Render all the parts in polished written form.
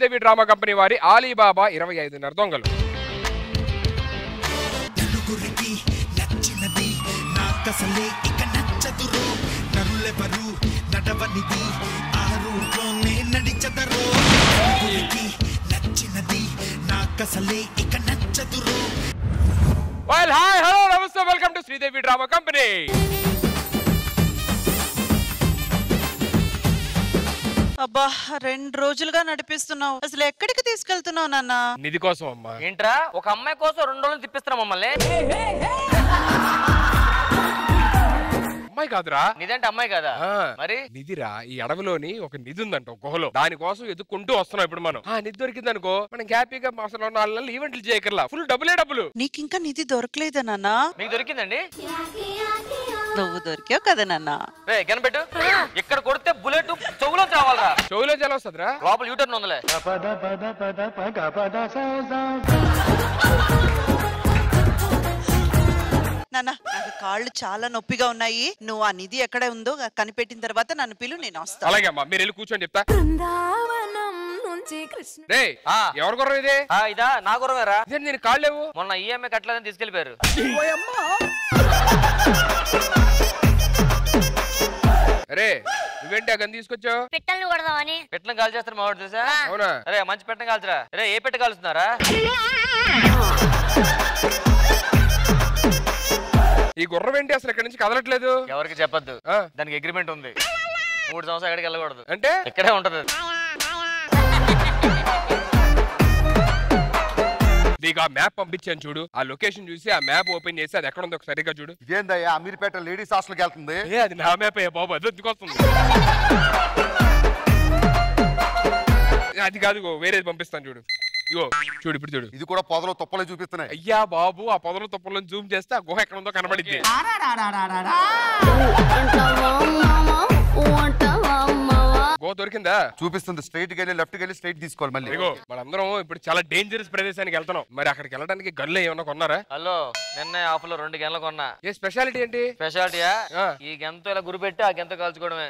Sridevi drama company వారి Ali Baba 25 దొంగలు. Well, hi, hello, namaste, welcome to Sridevi Drama Company. అబ్బా 2 రోజులుగా నడిపిస్తున్నావు, అసలు ఎక్కడికి తీసుకెళ్తున్నావు నాన్న? నిధి కోసం అమ్మా. ఏంట్రా ఒక అమ్మాయి కోసం 2 రోజులు తిప్పిస్తున్నాం మమ్మల్ని? అమ్మాయి కాదురా. నిధంటే అమ్మాయి కదా మరి? నిధిరా, ఈ అడవిలోని ఒక నిధి ఉందంట, ఒక గుహలో. దానికోసం ఎదుక్కుంటూ వస్తున్నాం ఇప్పుడు మనం. ఆ నిధి దొరికింది అనుకో, మనం హ్యాపీగా అసలు 4 నెలలు ఈవెంట్లు చేయకర్లా, ఫుల్ డబ్బులు. నీకు ఇంకా నిధి దొరకలేదా నాన్న? మీకు దొరికిందండి. నువ్వు దొరికావు కదా నాన్న. కనిపెట్టు, ఇక్కడ కొడితే బుల్లెట్ చెవులో చావాలరా. చెవులో చాలా వస్తుందిరా, లోపల యూటర్న్ ఉందిలే. నాన్న నాకు కాళ్ళు చాలా నొప్పిగా ఉన్నాయి, నువ్వు ఆ నిధి ఎక్కడ ఉందో కనిపెట్టిన తర్వాత నన్ను పిలు, నేను వస్తాను. అలాగే అమ్మా, మీరు వెళ్ళి కూర్చొని చెప్తా. ఎవరు గుర్రం ఇది? ఇదా నా గుర్రమేరా. నేను కాళ్ళు లేవు, మొన్న ఈఎంఐ కట్టలేదని తీసుకెళ్లిపోయారు. అరే నువ్వేంటి ఆ గన్ తీసుకొచ్చావు? పెట్టలను కొడదామని. పెట్టలను కాల్ చేస్తారు మా వాడు తెలుసా? అవునా? అరే మంచి పెట్టను కాల్చరా. అరే ఏ పెట్ట కాలుస్తున్నారా? ఈ గుర్రం ఏంటి అసలు ఇక్కడ నుంచి కదలట్లేదు? ఎవరికి చెప్పద్దు, దానికి అగ్రిమెంట్ ఉంది. 3 సంవత్సరాలు ఎక్కడికి వెళ్ళకూడదు. అంటే ఇక్కడే ఉంటది. నీకు ఆ మ్యాప్ పంపించాను చూడు, ఆ లొకేషన్ చూసి ఆ మ్యాప్ ఓపెన్ చేసి అది ఎక్కడ ఉందో సరిగ్గా చూడు. ఇదేందయ్యా అమీర్పేట లేడీస్ హాస్టల్కి వెళ్తుంది? అది నా మ్యాప్ అయ్యా బాబు, అది ఎందుకొస్తుంది? అది కాదు, వేరేది పంపిస్తాను చూడు. ఇగో చూడు, ఇప్పుడు చూడు. ఇది కూడా పొదలో తుప్పలే చూపిస్తున్నాయి. అయ్యా బాబు, ఆ పొదల తుప్పలను జూమ్ చేస్తే ఆ గుహ ఎక్కడ ఉందో కనబడిద్ది. గుహ దొరికిందా? చూపిస్తుంది. స్ట్రైట్ కి వెళ్ళి లెఫ్ట్ కి వెళ్ళి స్ట్రైట్ తీసుకోవాలి. మళ్ళీ ఇగో మనందరం ఇప్పుడు చాలా డేంజరస్ ప్రదేశానికి వెళ్తున్నాం. మరి అక్కడికి వెళ్ళడానికి గన్లు ఏమన్నా కొన్నారా? హలో, నిన్న ఆఫ్ లో 2 గంటలు కొన్నా. ఏ స్పెషాలిటీ ఏంటి? స్పెషాలిటీయా? ఈ గంతో ఇలా గురి పెట్టి ఆ గంతో కాల్చుకోవడమే.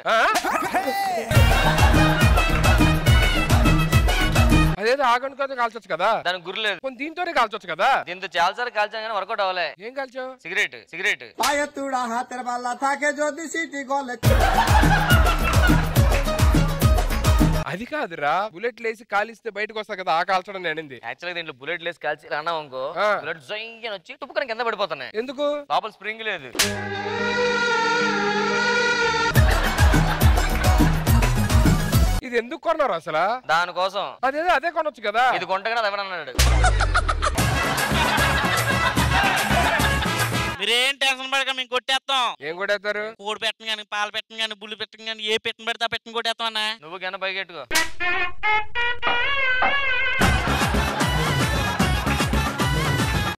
అదేదో ఆగండి కదా, కాల్చొచ్చు కదా. దానికి గురి లేదు, దీంతోనే కాల్చొచ్చు కదా. దీంతో చాలా సార్లు కాల్చాం కానీ వర్కౌట్ అవ్వలే. ఏం కాల్చావు? సిగరెట్. అది కాదురా, బుల్లెట్ లేసి కాలిస్తే బయటకు వస్తా కదా, ఆ కాల్చడం నేనింది. యాక్చువల్గా దీంట్లో బుల్లెట్ లేసి కాల్చి అన్నాం అనుకో, బుల్లెట్ జైన్ వచ్చి తుప్పుకొని కింద పడిపోతున్నాయి. ఎందుకు? లోపల స్ప్రింగ్ లేదు. ఇది ఎందుకు కొన్నారు అసలు? దానికోసం. అదే కొనొచ్చు కదా. ఇది కొంటగా అది ఎవరన్నాడు. మీరేం టెన్షన్ పడక, మేము కొట్టేస్తాం. ఏం కొట్టేస్తారు? కోడి పెట్టను గానీ, పాలు పెట్టను గానీ, బుల్లి పెట్టను గానీ, ఏ పెట్టను పెడతా పెట్టను కొట్టేస్తాం అన్న. నువ్వు కింద పైకెట్టుకో.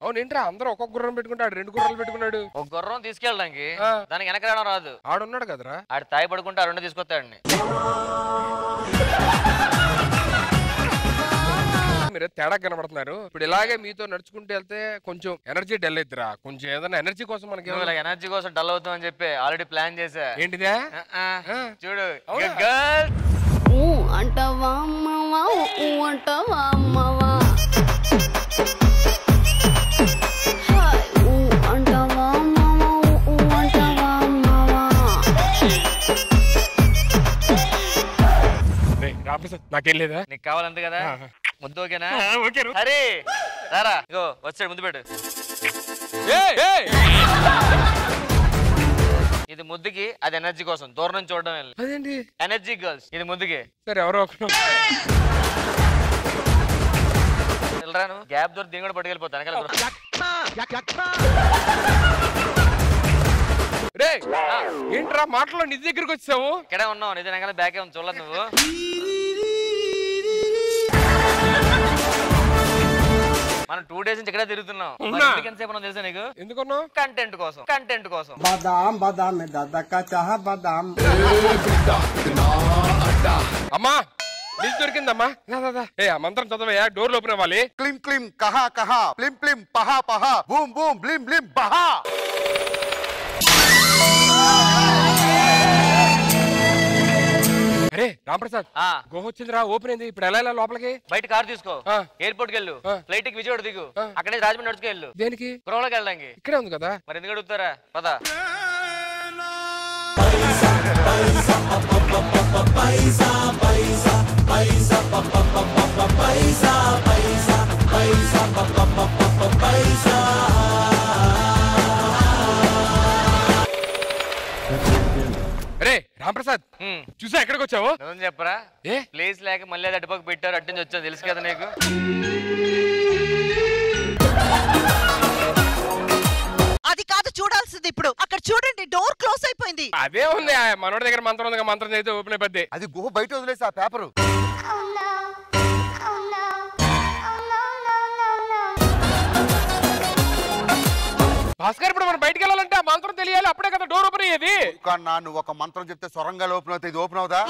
అవును ఏంట్రా, అందరూ ఒక్కొక్క గుర్రం పెట్టుకుంటాడు, 2 గుర్రాలు పెట్టుకున్నాడు. ఒక గుర్రం తీసుకెళ్ళడానికి దానికి వెనక రావడం రాదు. ఆడున్నాడు కదరా, ఆడు తాయి పడుకుంటే ఆ 2 తీసుకొస్తాడండి. మీరు తేడా కనబడుతున్నారు. ఇప్పుడు ఇలాగే మీతో నడుచుకుంటూ వెళ్తే కొంచెం ఎనర్జీ డల్ అవుతురా. కొంచెం ఏదైనా ఎనర్జీ కోసం మనకి ఎనర్జీ కోసం డల్ అవుతామని చెప్పి ఆల్రెడీ ప్లాన్ చేసా. ఏంటిదే? చూడు, అంటవా అమ్మవా, అంటవా అమ్మవా, అంటవా అమ్మవా, అంటవా అమ్మవా. రామప్రసాద్, నాకేం లేదా? నీకు కావాలంతే కదా, ముద్దు ఓకేనా? అరే రారా, ఇగో వచ్చాడు, ముందు పెట్టు. ఇది ముద్దుకి, అది ఎనర్జీ కోసం. దూరం నుంచి చూడడం అదేంటి ఎనర్జీ గర్ల్స్, ఇది ముద్దుకి. సరే ఎవరో ఒకరు వెళ్ళరాను, గ్యాప్ దొరికి దీని కూడా పట్టుకెళ్ళిపోతాను. ఏంట్రా మాటలో నిధి దగ్గరికి వచ్చావు? ఇక్కడే ఉన్నావు, నిజం వెనకాల బ్యాకే ఉంది, చూడలేదు నువ్వు. మనం 2 days నుంచి ఇక్కడే తిరుగుతున్నాం. ఎంతసేపు ఉన్నావు తెలుసా నీకు? ఎందుకున్నావు? కంటెంట్ కోసం. అమ్మా నిధి దొరికిందమ్మా. ఏ ఆ మంత్రం చదవయ్యా, డోర్ ఓపెన్ అవ్వాలి. క్లిం క్లిం కహా కహా, ప్లిం ప్లిం పహా పహా, బూమ్ బూమ్ బ్లిం బ్లిం బహా. అరే రాంప్రసాద్ గుహ వచ్చిందిరా, ఓపెన్ అయింది. ఇప్పుడు ఎలా లోపలికి? బయట కార్ తీసుకో, ఎయిర్పోర్ట్ కి వెళ్ళు, ఫ్లైట్ కి విజయవాడ దిగు, అక్కడే రాజమండ్రి నడుచుకు వెళ్ళు. దేనికి? గృహలోకి వెళ్ళడానికి. ఇక్కడే ఉంది కదా. మరి ఎందుకు అడుగుతారా? పద. అరే రాంప్రసాద్, చూసా ఎక్కడికి వచ్చావు? నువ్వు చెప్పరా? ప్లేస్ లేక మళ్ళీ అది అటుపక్క పెట్టారు, అటు నుంచి వచ్చావు, తెలుసు కదా నీకు. అది కాదు చూడాల్సింది. ఇప్పుడు అక్కడ చూడండి, డోర్ క్లోజ్ అయిపోయింది. అదే ఉంది, మనోడి దగ్గర మంత్రం ఉంది, మంత్రం చేస్తే ఓపెన్ అయిపోద్ది. అది గుహ బయట వదిలేసి ఆ పేపరు. భాస్కర్, ఇప్పుడు మనం బయటికి వెళ్ళాలంటే ఆ మంత్రం తెలియాలి, అప్పుడే కదా డోర్ ఓపెన్ అయ్యేది. కన్నా నువ్వు ఒక మంత్రం చెప్తే సొరంగాలు ఓపెన్ అవుతాయి, ఇది ఓపెన్ అవుదా?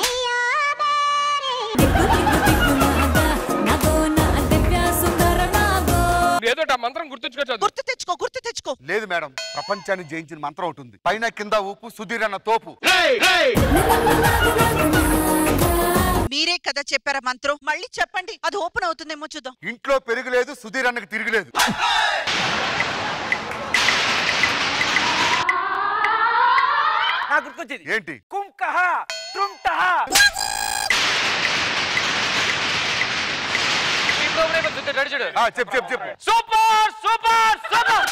ఏదో ఆ మంత్రం గుర్తుంచుకోవచ్చు. గుర్తు తెచ్చుకో. లేదు మేడం, ప్రపంచాన్ని జయించిన మంత్రం ఉంటుంది. పైన కింద ఊపు, సుధీర్ అన్న తోపు. మీరే కదా చెప్పారా మంత్రం, మళ్ళీ చెప్పండి, అది ఓపెన్ అవుతుందేమో చూద్దాం. ఇంట్లో పెరుగులేదు, సుధీర్ అన్నకి తిరగలేదు. ఏంటి? చెప్పు. Super super super.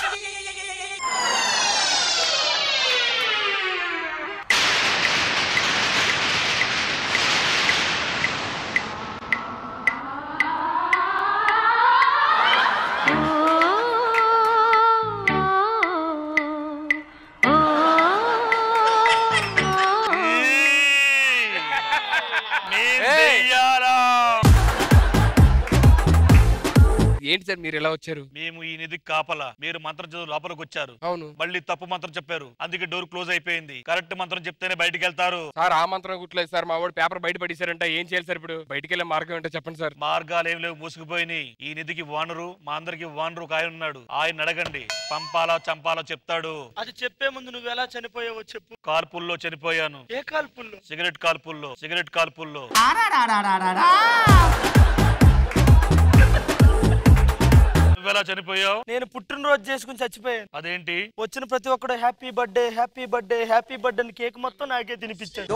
ఏంటి సార్ మీరు ఎలా వచ్చారు? మేము ఈ నిధికి కాపలా, మీరు మంత్రం చదువు లోపలికి వచ్చారు. అవును. మళ్ళీ తప్పు మంత్రం చెప్పారు, అందుకే డోర్ క్లోజ్ అయిపోయింది. కరెక్ట్ మంత్రం చెప్తేనే బయటికి వెళ్తారు. సార్ ఆ మంత్రం గుట్లేదు సార్, మా వాడు పేపర్ బయట పడేశారంట. ఏం చేయాలి సార్ ఇప్పుడు? బయటికి వెళ్ళే మార్గం ఏంటో చెప్పండి సార్. మార్గాలు ఏం లేవు, మూసుకుపోయినాయి. ఈ నిధికి వానరు, మా అందరికి వానరు ఒక ఆయన ఉన్నాడు. ఆయన అడగండి, పంపాలా చంపాలా చెప్తాడు. అది చెప్పే ముందు నువ్వు ఎలా చనిపోయావో చెప్పు. కాల్పుల్లో చనిపోయాను. ఏ కాల్పుల్లో? సిగరెట్ కాల్పుల్లో. నువ్వెలా చనిపోయావు? నేను పుట్టినరోజు చేసుకుని చచ్చిపోయాను. అదేంటి? వచ్చిన ప్రతి ఒక్కడు happy birthday happy birthday happy birthday అని కేక్ మొత్తం నాకే తినిపించాడు.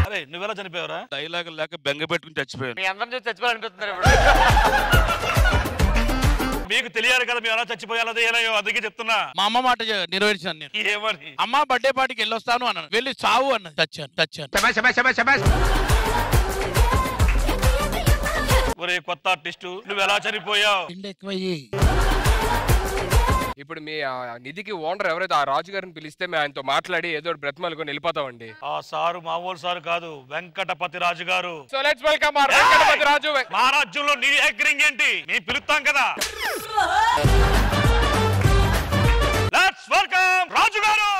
అరే నువ్వెలా చనిపోయావురా? డైలాగ్ లేక బెంగ పెట్టుకుని చచ్చిపోయాను. మీ అందరం చూసి చచ్చిపోవాలనిపిస్తున్నారు ఇప్పుడు. మీకు తెలియాలి కదా మేము ఎలా చచ్చిపోయాలో, అందుకే చెప్తున్నా. మా అమ్మ మాట నెరవేర్చాను నేను. ఏమని? అమ్మ బర్త్డే పార్టీకి వెళ్ళొస్తాను అన్నాను, వెళ్ళి చావు అన్నది, చచ్చాను. ఒరే కొత్త ఆర్టిస్ట్, నువ్వు ఎలా చనిపోయావు? ఇప్పుడు మీ నిధికి ఓనర్ ఎవరైతే ఆ రాజు గారిని పిలిస్తే మేము ఆయనతో మాట్లాడి ఏదో బ్రతిమలుకొని వెళ్ళిపోతామండి. ఆ సారు మామూలు సారు కాదు, వెంకటపతి రాజు గారు. So let's welcome our Venkatapathi Raju. మా రాజ్యంలో నీ యాంకరింగ్ ఏంటి? మేము పిలుస్తాం కదా. లెట్స్ వెల్కమ్ రాజు గారు.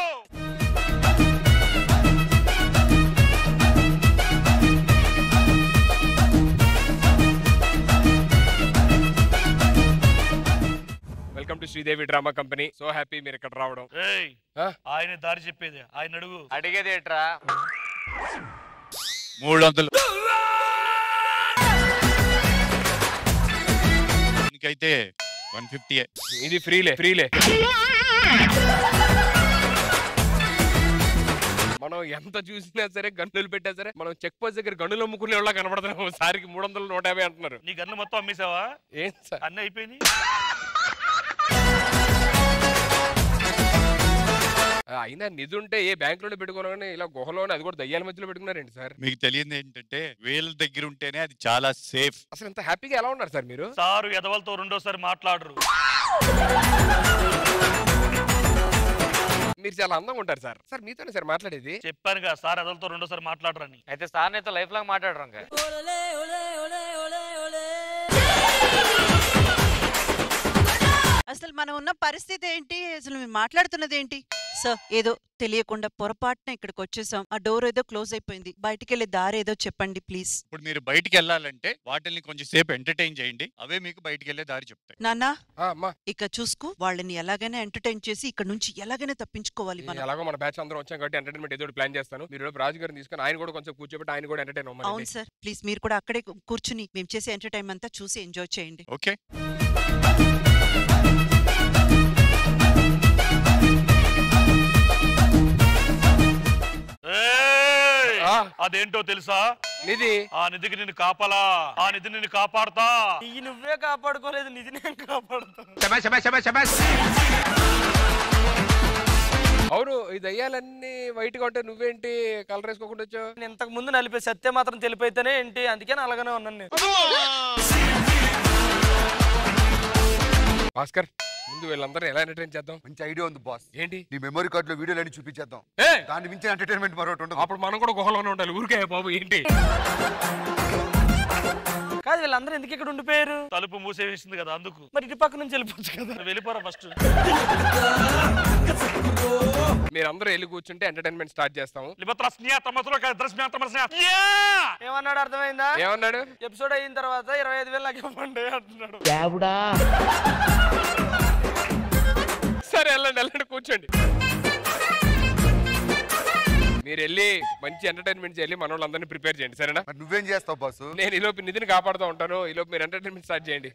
Welcome to Sridevi drama company. So happy మీరు ఇక్కడ రావడం. ఆయన దారి చెప్పేది, ఆయన అడుగు. అడిగేది ఏట్రా? 300 ఇంకైతే 150. ఇది ఫ్రీలే. మనం ఎంత చూసినా సరే, గన్నులు పెట్టా సరే, మనం చెక్ పోస్ట్ దగ్గర గన్నులు అమ్ముకునే వాళ్ళ కనబడుతున్నాం. సారికి 300 150 అంటున్నారు. నీ గన్ను మొత్తం అమ్మేసావా? ఏం సార్ అన్నీ అయిపోయినాయి. అయినా నిధి ఉంటే ఏ బ్యాంక్ లోనే పెట్టుకోవాలని ఇలా గుహలోనే, అది కూడా దయ్యాల మధ్యలో పెట్టుకున్నారండి సార్. మీకు తెలియదు ఏంటంటే వీళ్ళ దగ్గర ఉంటేనే అది చాలా సేఫ్. అసలు ఇంత హ్యాపీగా ఎలా ఉన్నారు సార్ మీరు? సారు ఎదవలతో రెండోసారి మాట్లాడరు. మీరు చాలా అందంగా ఉంటారు సార్. సార్ మీతోనే సార్ మాట్లాడేది. చెప్పాను కదా సార్ ఎదవలతో రెండోసారి మాట్లాడరని. అయితే సార్ నేతో లైఫ్ లాంగ్ మాట్లాడరు. అసలు మనం ఉన్న పరిస్థితి ఏంటి? అసలు మేము మాట్లాడుతున్నది ఏంటి? సార్ ఏదో తెలియకుండా పొరపాటున ఇక్కడికి వచ్చేసాం. ఆ డోర్ ఏదో క్లోజ్ అయిపోయింది. బయటికి వెళ్ళే దారి ఏదో చెప్పండి ప్లీజ్. ఇప్పుడు మీరు బయటికి వెళ్ళాలంటే వాటిని కొంచెం సేపు ఎంటర్టైన్ చేయండి, అవే మీకు బయటికి వెళ్ళే దారి చెప్తాయి. నాన్న ఇక చూసుకో, వాళ్ళని ఎలాగైనా ఎంటర్టైన్ చేసి ఇక్కడ నుంచి ఎలాగైనా తప్పించుకోవాలి. మనం ఎలాగో మన బ్యాచ్ అందరం వచ్చాం కాబట్టి ఎంటర్టైన్మెంట్ ఏదో ప్లాన్ చేస్తాను. మీరు రాజు గారిని తీసుకొని ఆయన కూడా కొంచెం కూర్చోబెట్టి ఆయన కూడా ఎంటర్టైన్ అవ్వాలి. అవును సార్, ప్లీజ్ మీరు కూడా అక్కడే కూర్చుని మేము చేసే ఎంటర్టైన్మెంట్ అంతా చూసి ఎంజాయ్ చేయండి. ఓకే. అదేంటో తెలుసా? నిధి. ఆ నిధికి నిన్ను కాపాలా, ఆ నిధి నిన్ను కాపాడుతా. ఈ నువ్వే కాపాడుకోలేదు, నిధి నేను కాపాడుతా. అవును, ఈ దయ్యాలన్నీ వైట్ గా ఉంటే నువ్వేంటి కలర్ వేసుకోకుండా వచ్చావు? ఇంతకు ముందు నలిపే సత్యం మాత్రం తెలిపైతేనే ఏంటి, అందుకే అలాగనే ఉన్నాను నేను. భాస్కర్, ముందు వీళ్ళందరూ ఎలా ఎంటర్టైన్ చేద్దాం? మంచి ఐడియా ఉంది బాస్. ఏంటి? నీ మెమరీ కార్డ్ లో వీడియోలన్నీ చూపించేద్దాం. దాన్ని మించిన ఎంటర్టైన్మెంట్ మరొకటి ఉండదు. అప్పుడు మనం కూడా గుహలోనే ఉండాలి. ఊరికే బాబు ఏంటి? కాదు, వీళ్ళందరూ ఎందుకు ఇక్కడ ఉండిపోయారు? తలుపు మూసేసింది కదా అందుకు. మరి ఇటు పక్క నుంచి వెళ్ళిపోవచ్చు కదా. వెళ్ళిపోరా ఫస్ట్. మీరందరూ వెళ్ళి కూర్చుంటే ఎంటర్టైన్మెంట్ స్టార్ట్ చేస్తాము. ఏమన్నాడు అర్థమైందా? ఏమన్నాడు? ఎపిసోడ్ అయిన తర్వాత 25,000 నాకు ఇవ్వండి అంటున్నాడు. సరే వెళ్ళండి కూర్చోండి. మీరు వెళ్ళి మంచి ఎంటర్టైన్మెంట్ చేయాలి, మన వాళ్ళందరినీ ప్రిపేర్ చేయండి. సరేనా? నువ్వేం చేస్తావు బాసు? నేను ఈలోపు నిధిని కాపాడుతూ ఉంటాను. ఈలోపు మీరు ఎంటర్టైన్మెంట్ స్టార్ట్ చేయండి.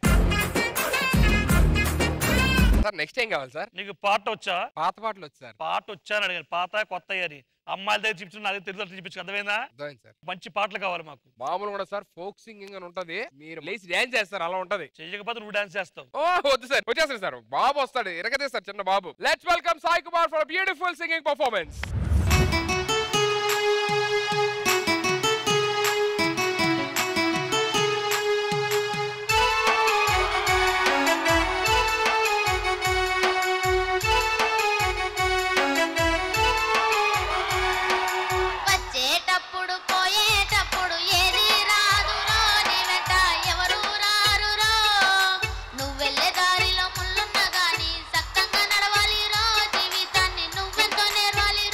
సార్ నెక్స్ట్ ఏం కావాలి సార్? నీకు పాట వచ్చా? పాత పాటలు వచ్చి సార్. పాట వచ్చాను అడిగాను. పాత కొత్త అని అమ్మాయిల దగ్గర చూపించు, నా దగ్గర తెలుగు చూపించు. అర్థమైందా? సార్ మంచి పాటలు కావాలి మాకు. మామూలు కూడా సార్ ఫోక్ సింగింగ్ అని ఉంటది. మీరు లేచి డాన్స్ చేస్తారు, అలా ఉంటది. చేయకపోతే నువ్వు డాన్స్ చేస్తావు. ఓ వద్దు సార్, వచ్చేస్తారు సార్. బాబు వస్తాడు, ఎరగదీస్తారు చిన్న బాబు. Let's welcome Sai Kumar for beautiful singing performance. నువ్వెంతో నేర్వాలి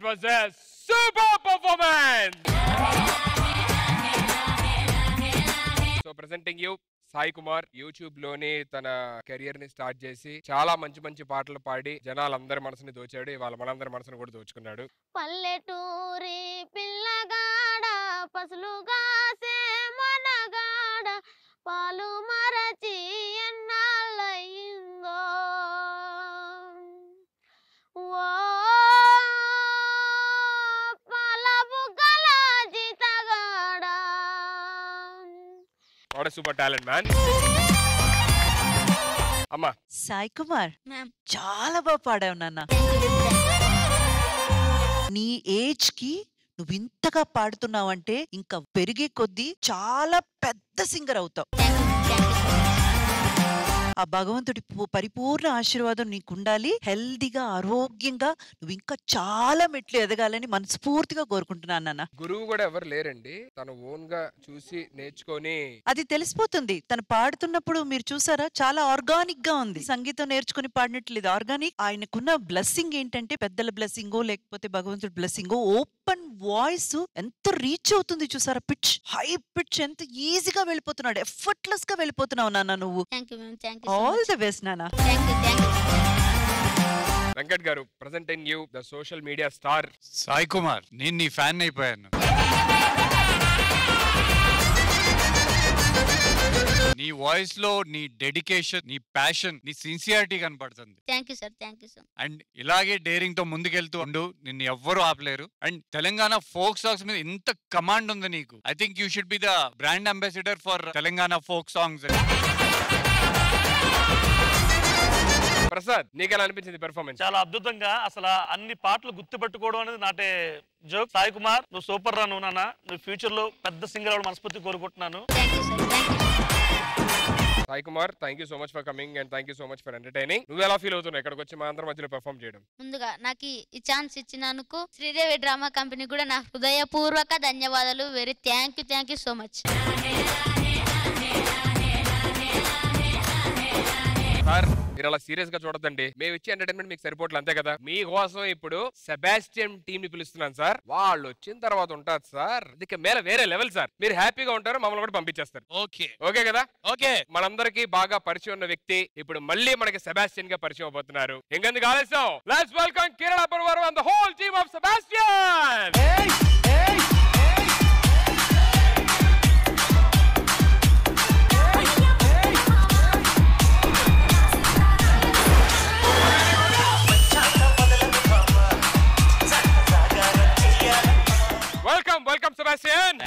That was a super performance. So presenting you Sai Kumar. YouTube లోని తన కెరియర్ ని స్టార్ట్ చేసి చాలా మంచి మంచి పాటలు పాడి జనాలందరి మనసుని దోచాడు. ఇవాళ మనందరి మనసుని కూడా దోచుకున్నాడు. పల్లెటూరి పిల్లగాడ పసులుగా మనగాడ పాలు మరచి ఎన్నాళ్ళయిందో ఓ పాల బుగ్గల జీతగాడ. What a super talent, man. అమ్మా సాయి కుమార్ మ్యామ్ చాలా బాగా పాడావు నాన్న. నీ ఏజ్ కి నువ్వు ఇంతగా పాడుతున్నావంటే ఇంకా పెరిగే కొద్దీ చాలా పెద్ద సింగర్ అవుతావు. ఆ భగవంతుడి పరిపూర్ణ ఆశీర్వాదం నీకుండాలి. హెల్దీగా ఆరోగ్యంగా నువ్వు ఇంకా చాలా మెట్లు ఎదగాలని మనస్ఫూర్తిగా కోరుకుంటున్నాను నాన్న. గురువు కూడా ఎవరు లేరండి, తను ఓన్ గా చూసి నేర్చుకొని. అది తెలిసిపోతుంది తను పాడుతున్నప్పుడు. మీరు చూసారా, చాలా ఆర్గానిక్ గా ఉంది. సంగీతం నేర్చుకుని పాడినట్లేదు, ఆర్గానిక్. ఆయనకున్న బ్లెస్సింగ్ ఏంటంటే, పెద్దల బ్లెస్సింగో లేకపోతే భగవంతుడి బ్లెస్సింగో, ఓపెన్ వాయిస్ ఎంత రీచ్ అవుతుంది చూసారా. పిచ్, హై పిచ్ ఎంత ఈజీగా వెళ్ళిపోతున్నాడు. ఎఫర్ట్లెస్ గా వెళ్ళిపోతున్నావు నాన్న నువ్వు. Thank you ma'am. Thank you. All the best నాన్న. Thank you. Thank you. Venkat గారు, presenting you the social media star Sai Kumar. నేను నీ ఫ్యాన్ అయిపోయాను. నీ వాయిస్ లో నీ డెడికేషన్, నీ ప్యాషన్, నీ సిన్సియారిటీ కనపడుతుంది. Thank you sir. Thank you sir. And ఇలాగే డేరింగ్ తో ముందుకెళ్తూ ఉండు, నిన్ను ఎవ్వరూ ఆపలేరు. అండ్ తెలంగాణ ఫోక్ సాంగ్స్ మీద ఇంత కమాండ్ ఉంది నీకు. I think you should be the brand ambassador for Telangana folk songs. Prasad, నీకెలా అనిపించింది పెర్ఫార్మెన్స్? చాలా అద్భుతంగా. అసలు అన్ని పాటలు గుర్తుపెట్టుకోవడం అనేది నాటే జోక్. సాయి కుమార్, నువ్వు సూపర్ రా. నువ్వు నాన్న, నువ్వు ఫ్యూచర్ లో పెద్ద సింగర్ అవ్వడం మనస్ఫూర్తి కోరుకుంటున్నాను. Thank you sir. Thank you. Sai Kumar, thank you so much for coming and thank you so much for entertaining. నువ్వు ఎలా ఫీల్ అవుతున్నావు ఇక్కడికి వచ్చి మా అందరి మధ్యలో పెర్ఫార్మ్ చేయడం? ముందుగా నాకు ఈ ఛాన్స్ ఇచ్చినందుకు శ్రీదేవి డ్రామా కంపెనీ కూడా నా హృదయపూర్వక ధన్యవాదాలు. Very thank you so much. Sir, మీరు అలా సీరియస్ గా చూడద్దండి. మేము ఇచ్చే ఎంటర్టైన్మెంట్ మీకు సరిపోవట్లేదు, అంతే కదా. మీకోసం ఇప్పుడు సెబాస్టియన్ టీమ్ ని పిలుస్తున్నాను సార్. వాళ్ళు వచ్చిన తర్వాత ఉంటారు సార్, అది మేల వేరే లెవెల్ సార్. మీరు హ్యాపీగా ఉంటారు, మమ్మల్ని కూడా పంపించేస్తారు. ఓకే ఓకే కదా? ఓకే. మనందరికి బాగా పరిచయం ఉన్న వ్యక్తి ఇప్పుడు మళ్ళీ మనకి సెబాస్టియన్ గా పరిచయం అవబోతున్నారు. ఇంకెందుకు ఆలస్యం, లెట్స్ వెల్కమ్ కేరళ పర్వారు and the whole team of Sebastian. Welcome Sebastian.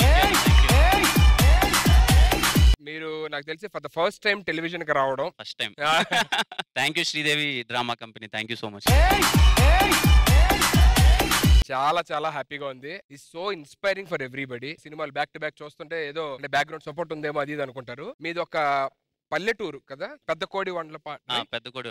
మీరు నాకు తెలిసి for the first time television కి రావడం. First time. Thank you Sridevi drama company, thank you so much. చాలా చాలా హ్యాపీగా ఉంది. It's so inspiring for everybody. సినిమాలు బ్యాక్ టు బ్యాక్ చూస్తుంటే ఏదో బ్యాక్గ్రౌండ్ సపోర్ట్ ఉందేమో అది ఇది అనుకుంటారు. మీది ఒక పల్లెటూరు కదా, పెద్ద కోడి వండ్లపాట. పెద్ద కోడి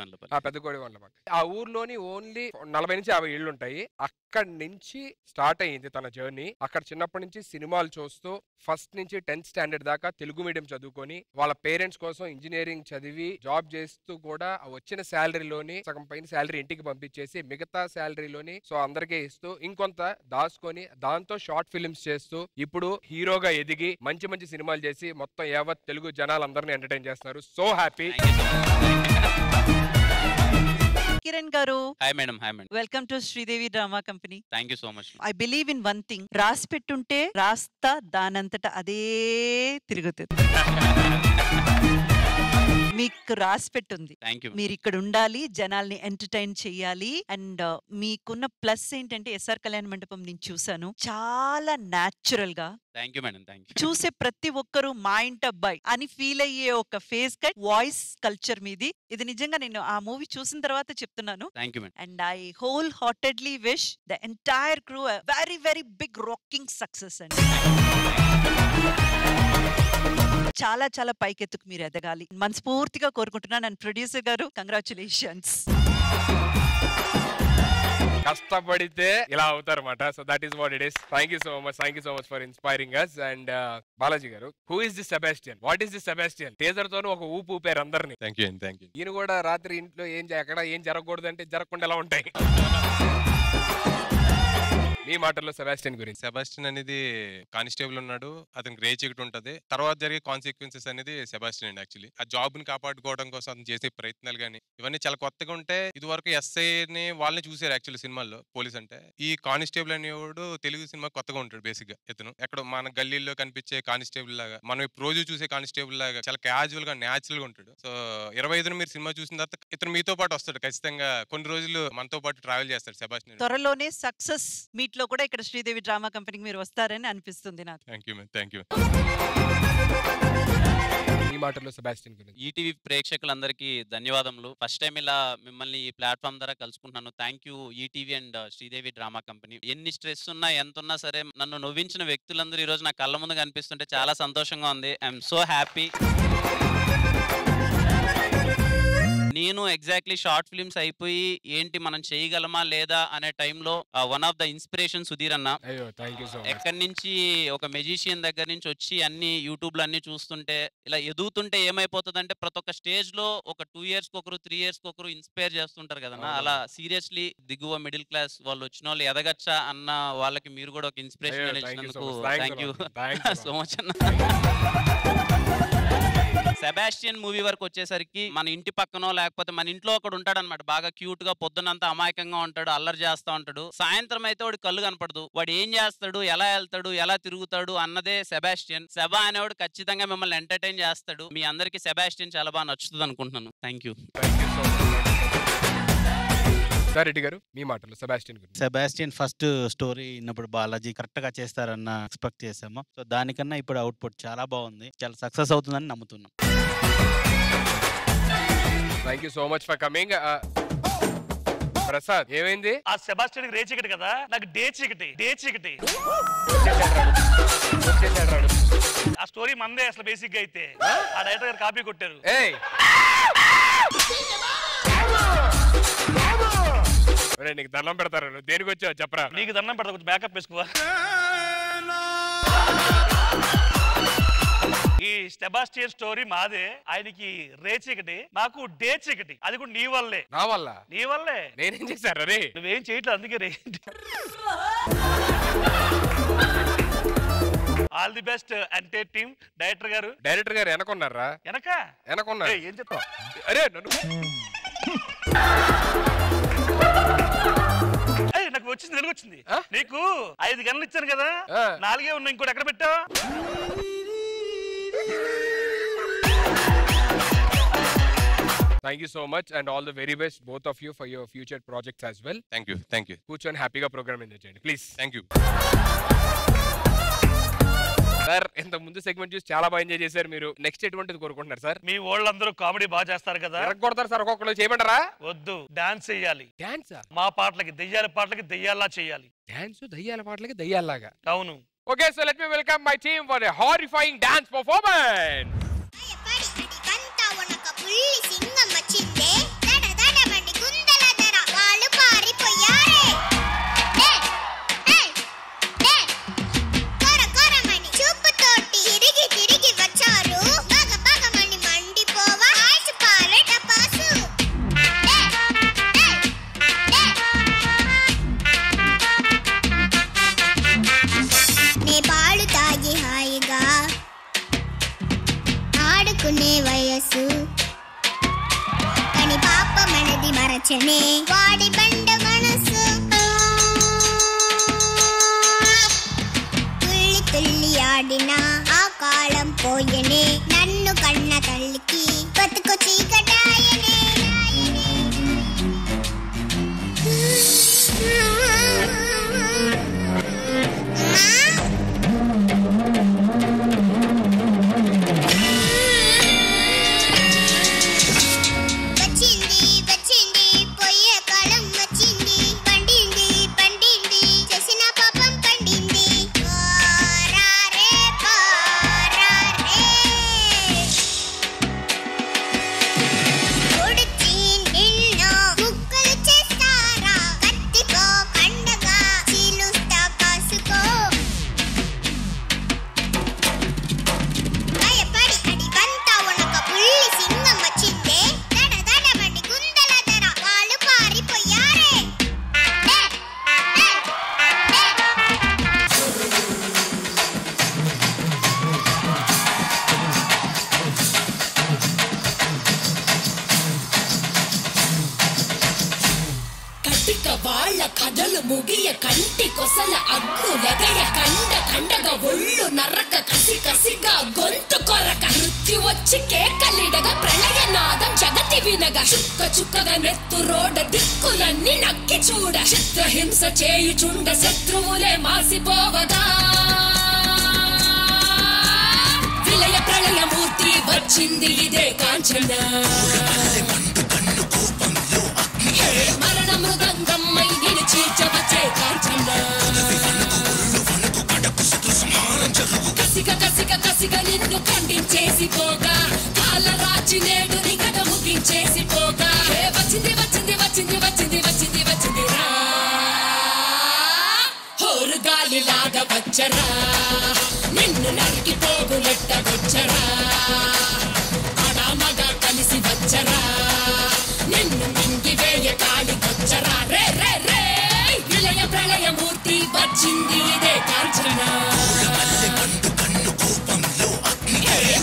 వండ్లపాట. ఆ ఊర్లోని ఓన్లీ 40 నుంచి 50 ఇళ్ళు ఉంటాయి. అక్కడి నుంచి స్టార్ట్ అయ్యింది తన జర్నీ. అక్కడ చిన్నప్పటి నుంచి సినిమాలు చూస్తూ ఫస్ట్ నుంచి 10th స్టాండర్డ్ దాకా తెలుగు మీడియం చదువుకొని వాళ్ళ పేరెంట్స్ కోసం ఇంజనీరింగ్ చదివి జాబ్ చేస్తూ కూడా వచ్చిన శాలరీలోని సగం పైన శాలరీ ఇంటికి పంపించేసి మిగతా శాలరీలోని సో అందరికీ ఇస్తూ ఇంకొంత దాచుకొని దాంతో షార్ట్ ఫిల్మ్స్ చేస్తూ ఇప్పుడు హీరోగా ఎదిగి మంచి మంచి సినిమాలు చేసి మొత్తం యావత్ తెలుగు జనాలందరినీ ఎంటర్టైన్ చేస్తున్నారు. So happy. కిరణ్ గారు, hi madam. Hi madam. Welcome to Sridevi drama company. Thank you so much. I believe in one thing, రాసి పెట్టుంటే రాస్తా దానంతట అదే తిరుగుతుంది. మీకు రాసి పెట్టుంది. మీరు ఇక్కడ ఉండాలి, జనాల్ని ఎంటర్టైన్ చేయాలి. అండ్ మీకున్న ప్లస్ ఏంటంటే ఎస్ఆర్ కళ్యాణ మండపం నేను చూసాను, చాలా న్యాచురల్ గా thank you madam. Thank you. చూసే ప్రతి ఒక్కరు మా ఇంటి అబ్బాయి అని ఫీల్ అయ్యే ఒక ఫేస్ కట్, వాయిస్ కల్చర్ మీది. ఇది నిజంగా నేను ఆ మూవీ చూసిన తర్వాత చెప్తున్నాను. Thank you madam. And I whole heartedly wish the entire crew very very big rocking success అండి. చాలా చాలా పైకెత్తుకు మీరు ఎదగాలి మనస్ఫూర్తిగా కోరుకుంటున్నాను. అండ్ ప్రొడ్యూసర్ గారు, కంగ్రాచులేషన్స్. కష్టపడితే ఇలా అవుతారన్నమాట. So that is what it is. Thank you so much for inspiring us. And Balaji గారు, who is this Sebastian? What is this Sebastian? Teaser తోను ఒక ఊపు ఊపారు అందరినీ. Thank you. ఈయన కూడా రాత్రి ఇంట్లో ఎక్కడ ఏం జరగకూడదు అంటే జరగకుండా ఎలా ఉంటాయి. మీ మాటల్లో సెబాస్టియన్ గురించి. సెబాస్టియన్ అనేది కానిస్టేబుల్ ఉన్నాడు, అతనికి రేజ్ ఒకటి ఉంటది, తర్వాత జరిగే కాన్సిక్వెన్సెస్ అనేది సెబాస్టియన్ అండి. యాక్చువల్లీ ఆ జాబ్ ని కాపాడుకోవడం కోసం అతను చేసే ప్రయత్నాలు కానీ ఇవన్నీ చాలా కొత్తగా ఉంటే, ఇది వరకు ఎస్ఐ ని వాళ్ళని చూసారు యాక్చువల్లీ సినిమాల్లో పోలీస్ అంటే. ఈ కానిస్టేబుల్ అనేవాడు తెలుగు సినిమా కొత్తగా ఉంటాడు బేసిక్ గా. ఇతను ఎక్కడ మన గల్లీల్లో కనిపించే కానిస్టేబుల్ లాగా, మనం రోజు చూసే కానిస్టేబుల్ లాగా చాలా క్యాజువల్ గా న్యాచురల్ గా ఉంటాడు. సో 25న మీరు సినిమా చూసిన తర్వాత ఇతను మీతో పాటు వస్తాడు ఖచ్చితంగా, కొన్ని రోజులు మనతో పాటు ట్రావెల్ చేస్తాడు సెబాస్టియన్. త్వరలోనే సక్సెస్ మీట్ లో కూడా ఇక్కడ శ్రీదేవి డ్రామా కంపెనీకి మీరు వస్తారని అనిపిస్తుంది నాకు. Thank you. ఈ మాటల్లో సెబాస్టియన్ గురించి. ఈటీవీ ప్రేక్షకులందరికీ ధన్యవాదములు. ఫస్ట్ టైం ఇలా మిమ్మల్ని ఈ ప్లాట్ఫామ్ ద్వారా కలుసుకుంటున్నాను. Thank you ETV and Sridevi drama company. ఎన్ని స్ట్రెస్ ఉన్నా ఎంత ఉన్నా సరే నన్ను నవ్వించిన వ్యక్తులందరూ ఈ రోజు నా కళ్ళ ముందు కనిపిస్తుంటే చాలా సంతోషంగా ఉంది. I'm so happy. నేను ఎగ్జాక్ట్లీ షార్ట్ ఫిల్మ్స్ అయిపోయి ఏంటి మనం చేయగలమా లేదా అనే టైంలో one of the inspiration Sudheer అన్న. ఎక్కడి నుంచి ఒక మెజిషియన్ దగ్గర నుంచి వచ్చి అన్ని యూట్యూబ్ లో అన్ని చూస్తుంటే ఇలా ఎదుగుతుంటే ఏమైపోతుందంటే ప్రతి ఒక్క స్టేజ్ లో ఒక 2 years ఒకరు 3 years ఒకరు ఇన్స్పైర్ చేస్తుంటారు కదన్నా. అలా సీరియస్లీ దిగువ మిడిల్ క్లాస్ వాళ్ళు వచ్చిన వాళ్ళు ఎదగచ్చా అన్న వాళ్ళకి మీరు కూడా ఒక ఇన్స్పిరేషన్ ఇచ్చినందుకు థ్యాంక్ యూ సో మచ్ అన్న. సెబాస్టియన్ మూవీ వరకు వచ్చేసరికి మన ఇంటి పక్కనో లేకపోతే మన ఇంట్లో ఒకడు ఉంటాడు అనమాట, బాగా క్యూట్ గా పొద్దునంతా అమాయకంగా ఉంటాడు, అల్లరి చేస్తా ఉంటాడు. సాయంత్రం అయితే వాడి కళ్ళు కనపడదు, వాడు ఏం చేస్తాడు, ఎలా వెళ్తాడు, ఎలా తిరుగుతాడు అన్నదే సెబాస్టియన్. సెబా అనేవాడు ఖచ్చితంగా మిమ్మల్ని ఎంటర్టైన్ చేస్తాడు. మీ అందరికి సెబాస్టియన్ చాలా బాగా నచ్చుతుంది అనుకుంటున్నాను. Thank you. రెడ్డి గారు మీ మాటలు సెబాస్టియన్ గురించి. సెబాస్టియన్ ఫస్ట్ స్టోరీ విన్నప్పుడు బాలాజీ కరెక్ట్ గా చేస్తారన్న ఎక్స్పెక్ట్ చేసాము. సో దానికన్నా ఇప్పుడు అవుట్పుట్ చాలా బాగుంది, చాలా సక్సెస్ అవుతుందని నమ్ముతున్నాం. Thank you so much for coming. Prasad ఏమైంది? ఆ సెబాస్టియన్ రే చీకటి కదా, నాకు డే చీకటి. ఆ స్టోరీ మందే అసలు బేసిక్ గా అయితే. ఆ డైరెక్టర్ గారు కాపీ కొట్టారు. నీకు దండం పెడతారు, దేనికి వచ్చావు చెప్పరా? నీకు దండం పెడతా, కొంచెం బ్యాకప్ వేసుకోవా. ఈ సెబాస్టియన్ స్టోరీ మాదే, ఆయనకి రే చీకటి, నాకు డే చీకటి. అది కూడా నీ వల్లే. నా వల్ల? నీ వల్లే. నేనేం చేశారు రే? నువ్వేం చేయట్లేదు, అందుకే రే. ఆల్ ది బెస్ట్ అంటే టీమ్. డైరెక్టర్ గారు వెనకున్నారా? వెనకున్నారు. ఏం చెప్తా? అరే నన్ను నాకు వచ్చింది, వెలుగొచ్చింది. నీకు 5 గన్నులు ఇచ్చాను కదా, 4 ఉన్నాయి, ఇంకోటి ఎక్కడ పెట్టావు? Thank you so much and all the very best both of you for your future projects as well. Thank you. కూర్చొని హ్యాపీగా ప్రోగ్రామ్ ఎంజాయ్ చేయండి ప్లీజ్. Thank you sir. ఇంత ముందు సెగ్మెంట్ చూసి చాలా బాగా ఎంజాయ్ చేశారు మీరు. నెక్స్ట్ ఎటువంటిది కోరుకుంటున్నారు సార్? మీ వాళ్ళందరూ కామెడీ బాగా చేస్తారు కదా. కొడతారు సార్, ఒక్కొక్కరు చేయమంటారా? వద్దు, డాన్స్ చెయ్యాలి. డాన్స్? మా పాటలకి దెయ్యాల పాటలకి దెయ్యాల్లా చెయ్యాలి. డాన్స్ దెయ్యాల పాటలకి దెయ్యాల్లాగా? అవును. Okay, so let me welcome my team for a horrifying dance performance. వయసు కని పాప మనది మరచనే వాడి బండ మనసు తుల్లి తుల్లి ఆడిన ఆ కాలం పోయనే నన్ను కన్న తల్లికి బతుకు చీకటాయనే రారే వాళ్ళ కథలు ముగియ కంటి కొసల అగ్గులెగయ కండగా ఒళ్ళు నరక కసి కసిగా గొంతు కొరక మృత్యు వచ్చి కేకలిడగా ప్రళయనాదం జగతి వినగా చుక్క చుక్కగా నెత్తు రోడ దిక్కులన్నీ నక్కి చూడ చిత్రహింస చేయుచుండ శత్రువులే మాసిపోవగా విలయ ప్రళయమూర్తి వచ్చింది ఇదే కాంచన మరణ మృదంగమ్మై నిలిచీర్చవచ్చే కాంచన కసిగా నిన్ను ఖండించేసి పోగా కాల రాచి నేడు నిగడ ముగించేసి పోగా వచ్చింది రా హోరు గాలిలాగా వచ్చరా నిన్ను నరికి పోగులెట్టగొచ్చరా అడామగా కలిసి వచ్చరా నిన్ను మింగివేయ కాలికొచ్చరా రే రే రే విలయ ప్రళయమూర్తి వచ్చింది ఇదే కాంచన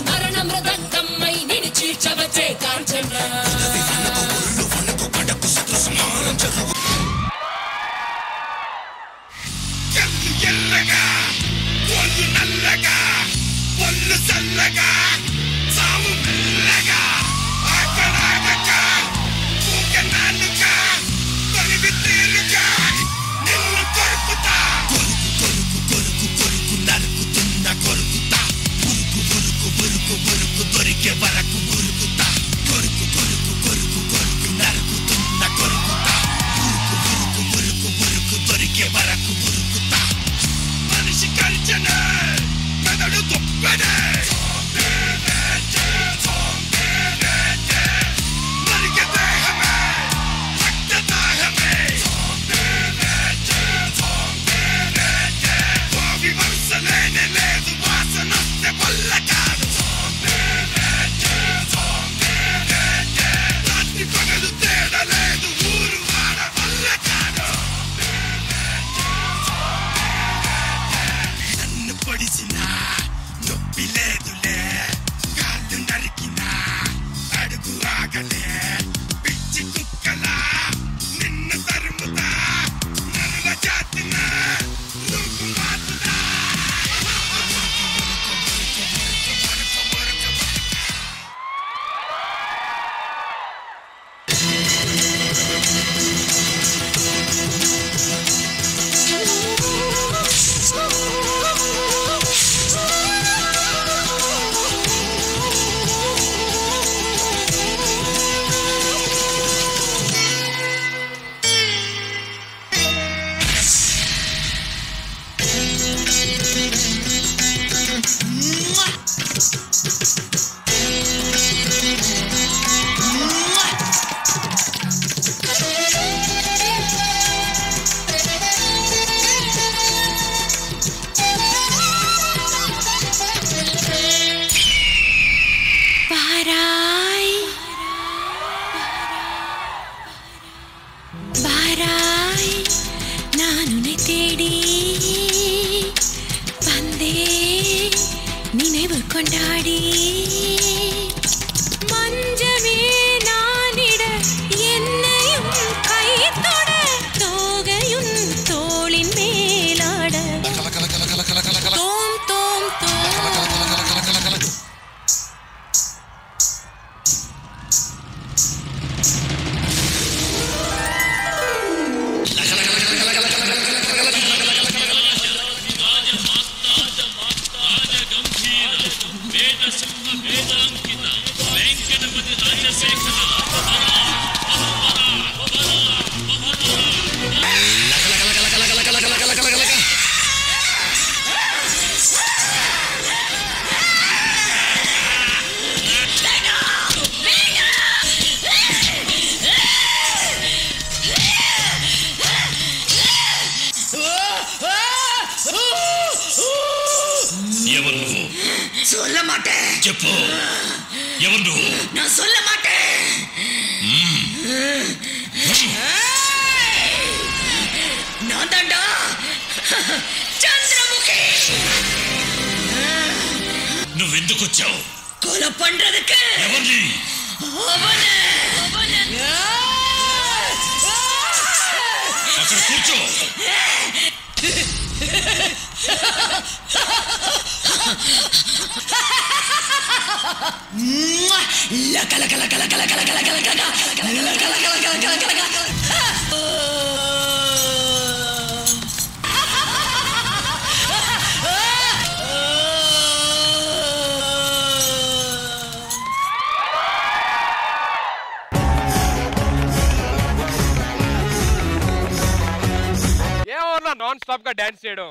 మరణ మృదంగమ్మై నిలిచీర్చవచ్చే కాంచన ఎల్లగా ఒళ్ళు నల్లగా ఒళ్ళు చల్లగా సాము మెల్లగా ఆకడాగగా ఊగనాలుగా తొలివి తీరుగా నిన్ను కొరుకుతా కొరుకు నరుకుతున్న కొరుకుతా బురుకు దొరికే వరకు ఉరుకుతా కొరుకు నరుకుతున్న కొరుకుతా బురుకు దొరికే వరకు ఉరుకుతా మనిషి కలిచనే మెదడు తొప్పనే మరిగే దేహమే రక్తదాహమే కోవి వరుసలేనే లేదు వాసనొస్తే వల్ల కాదు రాత్రి పగలు తేడా లేదు ఊరు వాడ వల్ల కాదు నన్ను పొడిసినా నొప్పి లేదులే కాళ్ళు నరికినా అడుగు ఆగలే పిచ్చి కుక్కలా నిన్ను తరుముతా నరుల జాతినా నువ్వు మాతున్నా கொண்டாடி மஞ்சமே நானிட என்னையும் கை தொட தோகையும் தோளின் மேலாட தோம் தோம் தோம் சொல்ல மாட்டேன் చెప్పు ఎవరు నువ్వు நான் சொல்ல மாட்டேன் நான் தான்டா చంద్రముఖి నువ్వు ఎందుకు వచ్చావు కొల పண்றதுக்கு ఎవరిని అవనే కూర్చో. లక లక లక లక లక లక లక లక లక లక లక లక. నాన్ స్టాప్ గా డాన్స్ చేయడం.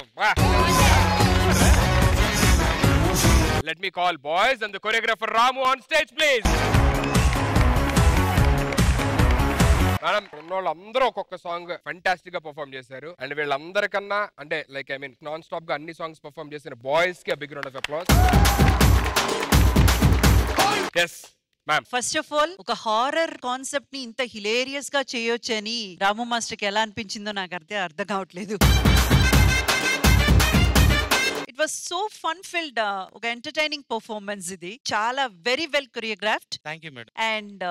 Let me call boys and the choreographer Ramu on stage, please. Madam ఉన్నోళ్ళందరూ ఒక్కొక్క సాంగ్ ఫంటాస్టిక్ గా పర్ఫార్మ్ చేశారు. అండ్ వీళ్ళందరికన్నా అంటే like I mean non stop గా అన్ని సాంగ్స్ పర్ఫార్మ్ చేసిన బాయ్స్ కి big round of applause. yes ma'am. First of all ఒక హారర్ కాన్సెప్ట్ ని ఇంత హిలేరియస్ గా చేయొచ్చని రాము మాస్టర్ కి ఎలా అనిపించిందో నాకు అర్థం కావట్లేదు. It was so fun field, ఒక ఎంటర్టైనింగ్ పర్ఫార్మెన్స్ ఇది. చాలా very well choreographed. Thank you madam. And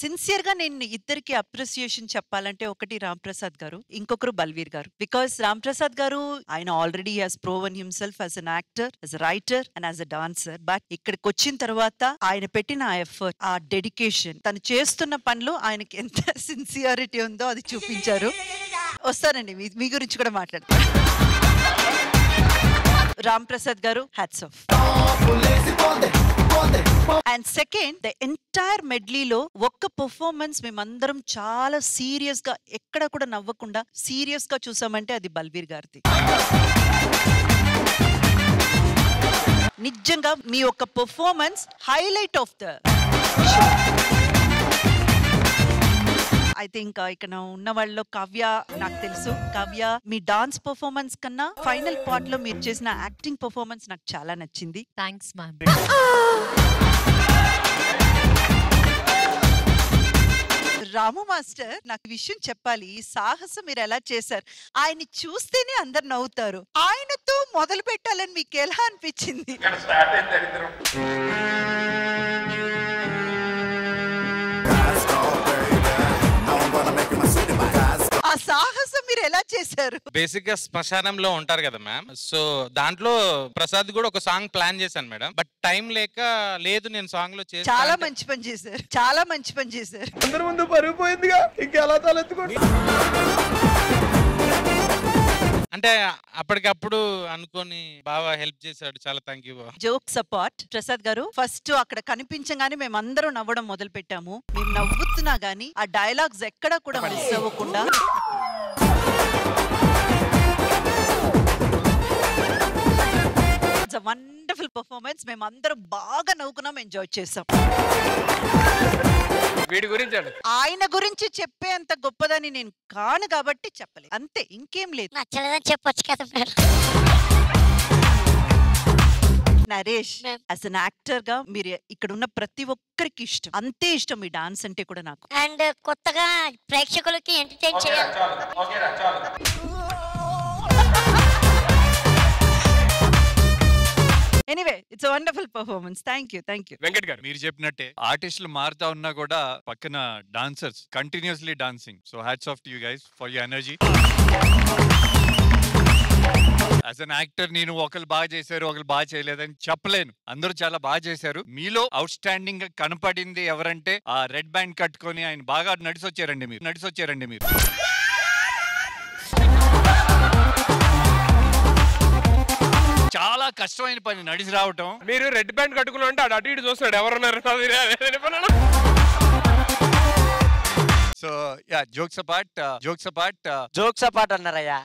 sincere గా నేను ఇద్దరికి అప్రిసియేషన్ చెప్పాలంటే, ఒకటి రామ్ ప్రసాద్ గారు, ఇంకొకరు బల్వీర్ గారు. బికాస్ రామ్ ప్రసాద్ గారు ఆయన already has proven himself as an actor, as a writer and as a dancer. But ఇక్కడికి వచ్చిన తర్వాత ఆయన పెట్టిన ఆ ఎఫర్ట్, ఆ డెడికేషన్, తను చేస్తున్న పనులు ఆయనకి ఎంత సిన్సియారిటీ ఉందో అది చూపించారు. వస్తానండి మీ గురించి కూడా మాట్లాడతాను. రామ్ ప్రసాద్ గారు, hats off. And second, the entire మెడ్లీలో ఒక్క పర్ఫార్మెన్స్ మేమందరం చాలా సీరియస్ గా, ఎక్కడ కూడా నవ్వకుండా సీరియస్ గా చూసామంటే అది బల్వీర్ గారిది. నిజంగా మీ యొక్క performance highlight of the show. I think ఇక్కడ ఉన్న వాళ్ళలో కావ్య, నాకు తెలుసు కావ్య మీ డాన్స్ పర్ఫార్మెన్స్ కన్నా ఫైనల్ పార్ట్ లో మీరు చేసిన యాక్టింగ్ పర్ఫార్మెన్స్ నాకు చాలా నచ్చింది. Thanks ma'am. రాము మాస్టర్, నాకు విషయం చెప్పాలి, ఈ సాహసం మీరు ఎలా చేశారు? ఆయన్ని చూస్తేనే అందరు నవ్వుతారు. ఆయనతో మొదలు పెట్టాలని మీకు ఎలా అనిపించింది? ఆ సాహసం మీరు ఎలా చేశారు? బేసిక్ గా శ్మశానంలో ఉంటారు కదా మ్యామ్, సో దాంట్లో ప్రసాద్ కూడా ఒక సాంగ్ ప్లాన్ చేశాను మేడం. బట్ టైం లేక లేదు నేను సాంగ్ లో చేసి. చాలా మంచి పని చేశారు, చాలా మంచి పని చేశారు. అందరి ముందు పరుగు పోయిందిగా, ఇంకెలా తలెత్తుకోండి. అంటే అప్పటికప్పుడు అనుకొని బాగా హెల్ప్ చేశాడు, చాలా thank you. Joke support Prasad గారు. ఫస్ట్ అక్కడ కనిపించగానే మేమందరం నవ్వడం మొదలు పెట్టాము. మేము నవ్వుతున్నా గానీ ఆ డైలాగ్స్ ఎక్కడా కూడా మిస్ అవ్వకుండా ఇట్స్ అ వండర్ఫుల్ పర్ఫార్మెన్స్. మేమందరం బాగా నవ్వుకున్నాం, ఎంజాయ్ చేసాం. వీడి గురించి ఆయన గురించి చెప్పే అంత గొప్పదని నేను కాను కాబట్టి చెప్పలేదు, అంతే, ఇంకేం లేదు. నచ్చలేదని చెప్పొచ్చు కదా madam. Naresh, as an actor గా మీరు ఇక్కడ ఉన్న ప్రతి ఒక్కరికి ఇష్టం, అంతే ఇష్టం మీ డాన్స్ అంటే కూడా నాకు. అండ్ కొత్తగా ప్రేక్షకులకి ఎంటర్టైన్ చేయాలి. Anyway, it's a wonderful performance. Thank you. Venkat గారు, మీరు చెప్పినట్టే ఆర్టిస్టులు మారుతా ఉన్నా కూడా పక్కన dancers continuously dancing. So hats off to you guys for your energy. As an actor నేను ఒకరు బాగా చేశారు, ఒకరు బాగా చేయలేదని చెప్పలేను. అందరూ చాలా బాగా చేశారు. మీలో అవుట్ స్టాండింగ్ గా కనపడింది ఎవరంటే ఆ రెడ్ బ్యాండ్ కట్టుకొని ఆయన బాగా నడిచొచ్చారండి మీరు. చాలా కష్టమైన పని నడిచి రావటం. మీరు రెడ్ బ్యాండ్ కట్టుకుని అంటే అటు ఇటు చూస్తాడు ఎవరున్నారు. సో యా, జోక్స్ అపార్ట్ అన్నారయ్యా.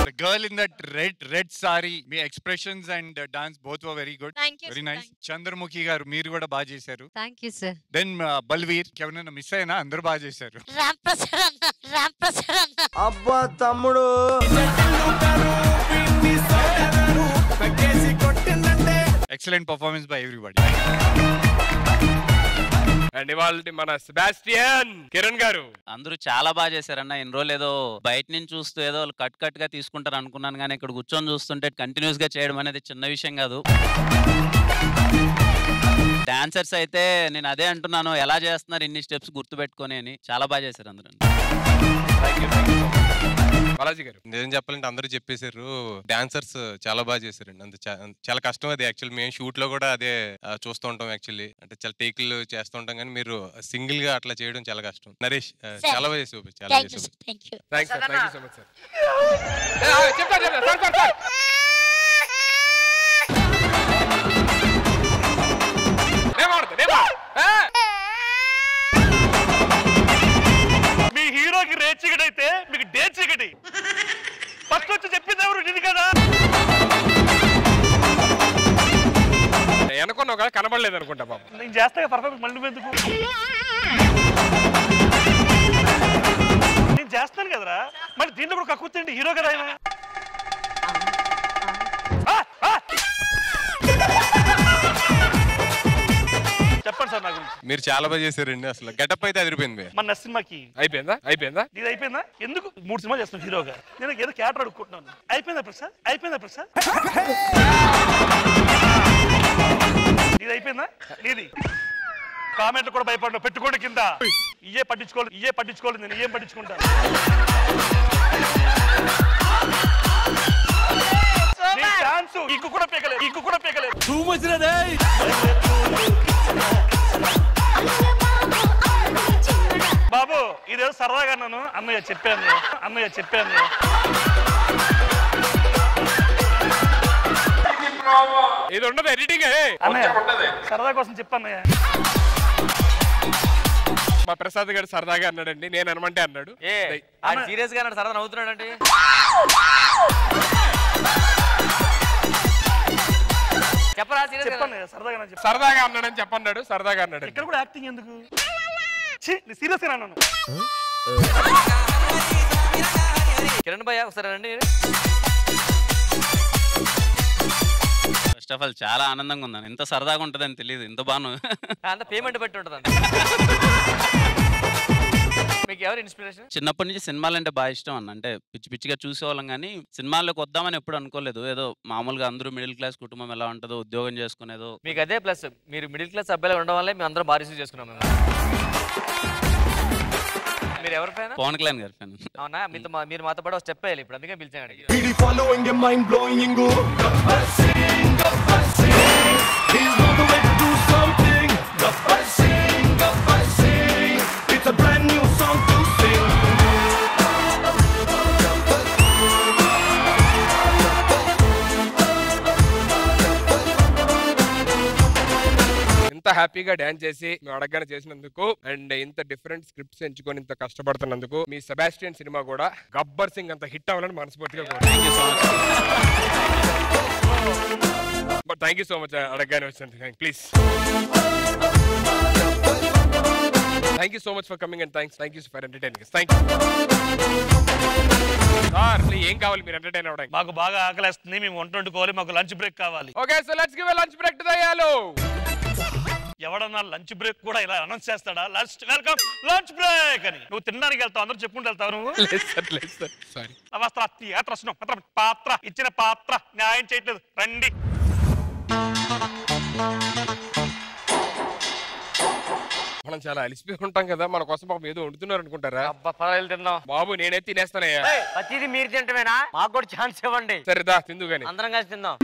The girl in that red saree, మీ expressions and dance both were very good. Thank you, very sir. nice. Chandramukhi garu మీరు కూడా బాగా చేశారు. Thank you sir. Then Balveer, ఎవరైనా మిస్ అయినా అందరూ బాగా చేశారు. రామ్ ప్రసాద్ అన్న. అబ్బా తమ్ముడు, excellent performance by everybody. And ఇవాళ మన సెబాస్టియన్ కిరణ్ గారు అందరూ చాలా బాగా చేశారన్న. ఇన్ని రోజులు ఏదో బయట నుంచి చూస్తూ ఏదో కట్ గా తీసుకుంటారు అనుకున్నాను, కానీ ఇక్కడ కూర్చొని చూస్తుంటే కంటిన్యూస్ గా చేయడం అనేది చిన్న విషయం కాదు. డాన్సర్స్ అయితే నేను అదే అంటున్నాను, ఎలా చేస్తున్నారు ఇన్ని స్టెప్స్ గుర్తుపెట్టుకొని అని. చాలా బాగా చేశారు అందరూ. బాలాజీ గారు నిజం చెప్పాలంటే అందరూ చెప్పేశారు, డాన్సర్స్ చాలా బాగా చేశారండి. అంత చాలా కష్టం అది. యాక్చువల్లీ మేము షూట్ లో కూడా అదే చూస్తూ ఉంటాం. యాక్చువల్లీ అంటే చాలా టేకులు చేస్తూ ఉంటాం, కానీ మీరు సింగిల్ గా అట్లా చేయడం చాలా కష్టం. నరేష్ చాలా బాగా చేసి చాలా చేసి. మీ హీరోకి రే చీకటి అయితే మీకు డే చీకటి. ఫస్ట్ వచ్చి చెప్పింది ఎవరు? ఇది కదా అనుకున్నావు కదా, కనబడలేదు అనుకుంటా బాబు. నేను చేస్తా పర్ఫెక్ట్. మళ్ళీ ఎందుకు నేను చేస్తాను కదరా, మళ్ళీ దీంట్లో కూడా కక్కుతండి. హీరో కదా ఆయన. చెప్పండి సార్ నాకు. మీరు చాలా బాగా చేశారండి. అసలు గెటప్ అయితే అదిరిపోయింది. మన సినిమాకి అయిపోయిందా? ఇది అయిపోయిందా? ఎందుకు 3 సినిమాలు చేస్తున్నాను హీరోగా? నేను ఏదో క్యారెక్టర్ అడుక్కుంటున్నాను. అయిపోయిందా ప్రసాద్? ఇది అయిపోయిందా? ఇది కామెంట్లు కూడా భయపడ్డా. పెట్టుకోండి కింద. ఇయ్యే పట్టించుకోవాలి. నేను ఏం పట్టించుకుంటాను? ఇంకు కూడా పీకలేదు. బాబు ఇదేదో సరదాగా అన్నాను. అన్నయ్య చెప్పాను. ఇది ఉండదు ఎడిటింగ్. సరదా కోసం చెప్పన్నయ్య. మా ప్రసాద్ గారు సరదాగా అన్నాడండి, నేను అనమంటే అన్నాడు. సీరియస్ గా అన్నాడు, సరదా నవ్వుతున్నాడండి. సరదాగా అన్నాడని చెప్పన్నాడు. సరదాగా అన్నాడు. ఇక్కడ కూడా యాక్టింగ్ ఎందుకు? సీరియస్ గా అన్నాను. కిరణ్ భయ్య ఒకసారి రండి. ఫస్ట్ ఆఫ్ ఆల్ చాలా ఆనందంగా ఉందని. ఇంత సరదాగా ఉంటుందని తెలియదు. ఇంత బాను అంత పేమెంట్ పెట్టి ఉంటుందండి. మీకు ఎవరు ఇన్స్పిరేషన్? చిన్నప్పటి నుంచి సినిమాలు అంటే బాగా ఇష్టం అన్న. అంటే పిచ్చిగా చూసేవాళ్ళం, కానీ సినిమాల్లోకి వద్దామని ఎప్పుడు అనుకోలేదు. ఏదో మామూలుగా అందరూ మిడిల్ క్లాస్ కుటుంబం ఎలా ఉంటుందో, ఉద్యోగం చేసుకునేదో. మీకు అదే ప్లస్, మీరు మిడిల్ క్లాస్ అబ్బాయిలు ఉండడం వల్లే మేము అందరం బాగా రిసీవ్ చేసుకున్నాం. మీరు ఎవరి ఫ్యాన్? పవన్ కళ్యాణ్ గారి ఫ్యాన్. అవునా? మీరు మాతో పాటు స్టెప్ వేయాలి ఇప్పుడు, అందుకే పిలిచాను. ఇంత హ్యాపీగా డాన్స్ చేసి మేము అడగగానే చేసినందుకు, అండ్ ఇంత డిఫరెంట్ స్క్రిప్ట్స్ ఎంచుకొని ఇంత కష్టపడుతున్నందుకు, మీ సెబాస్టియన్ సినిమా కూడా గబ్బర్ సింగ్ అంత హిట్ అవ్వాలని మనస్ఫూర్తిగా థ్యాంక్ యూ సో మచ్ అడగగానే వచ్చినందుకు. Please thank you so much for coming and thank you for entertaining. Thank you sir. ఏం కావాలి మీరు ఎంటర్టైన్ అవ్వడానికి? మాకు బాగా ఆకలిస్తుంది, మేము వంట వండుకోవాలి, మాకు లంచ్ బ్రేక్ కావాలి. Okay, so let's give a lunch break to the యాలో. ఎవడన్నా లంచ్ బ్రేక్ కూడా ఇలా అనౌన్స్ చేస్తాడా? వెల్కమ్ లంచ్ బ్రేక్ అని. నువ్వు తినడానికి వెళ్తావు, అందరూ చెప్పుకుంటూ వెళ్తావు నువ్వు. పాత్ర ఇచ్చిన పాత్ర న్యాయం చేయట్లేదు, రండి. మనం చాలా అలిసిపోయి ఉంటాం కదా, మన కోసం పాపం ఏదో వండుతున్నారు అనుకుంటారా? తిందాం బాబు, నేనైతే తినేస్తానయ్యా. ప్రతిదీ మీరు తింటమేనా? మాకు కూడా ఛాన్స్ ఇవ్వండి. సరేదా తిందు గాని, అందరం కలిసి తిందాం.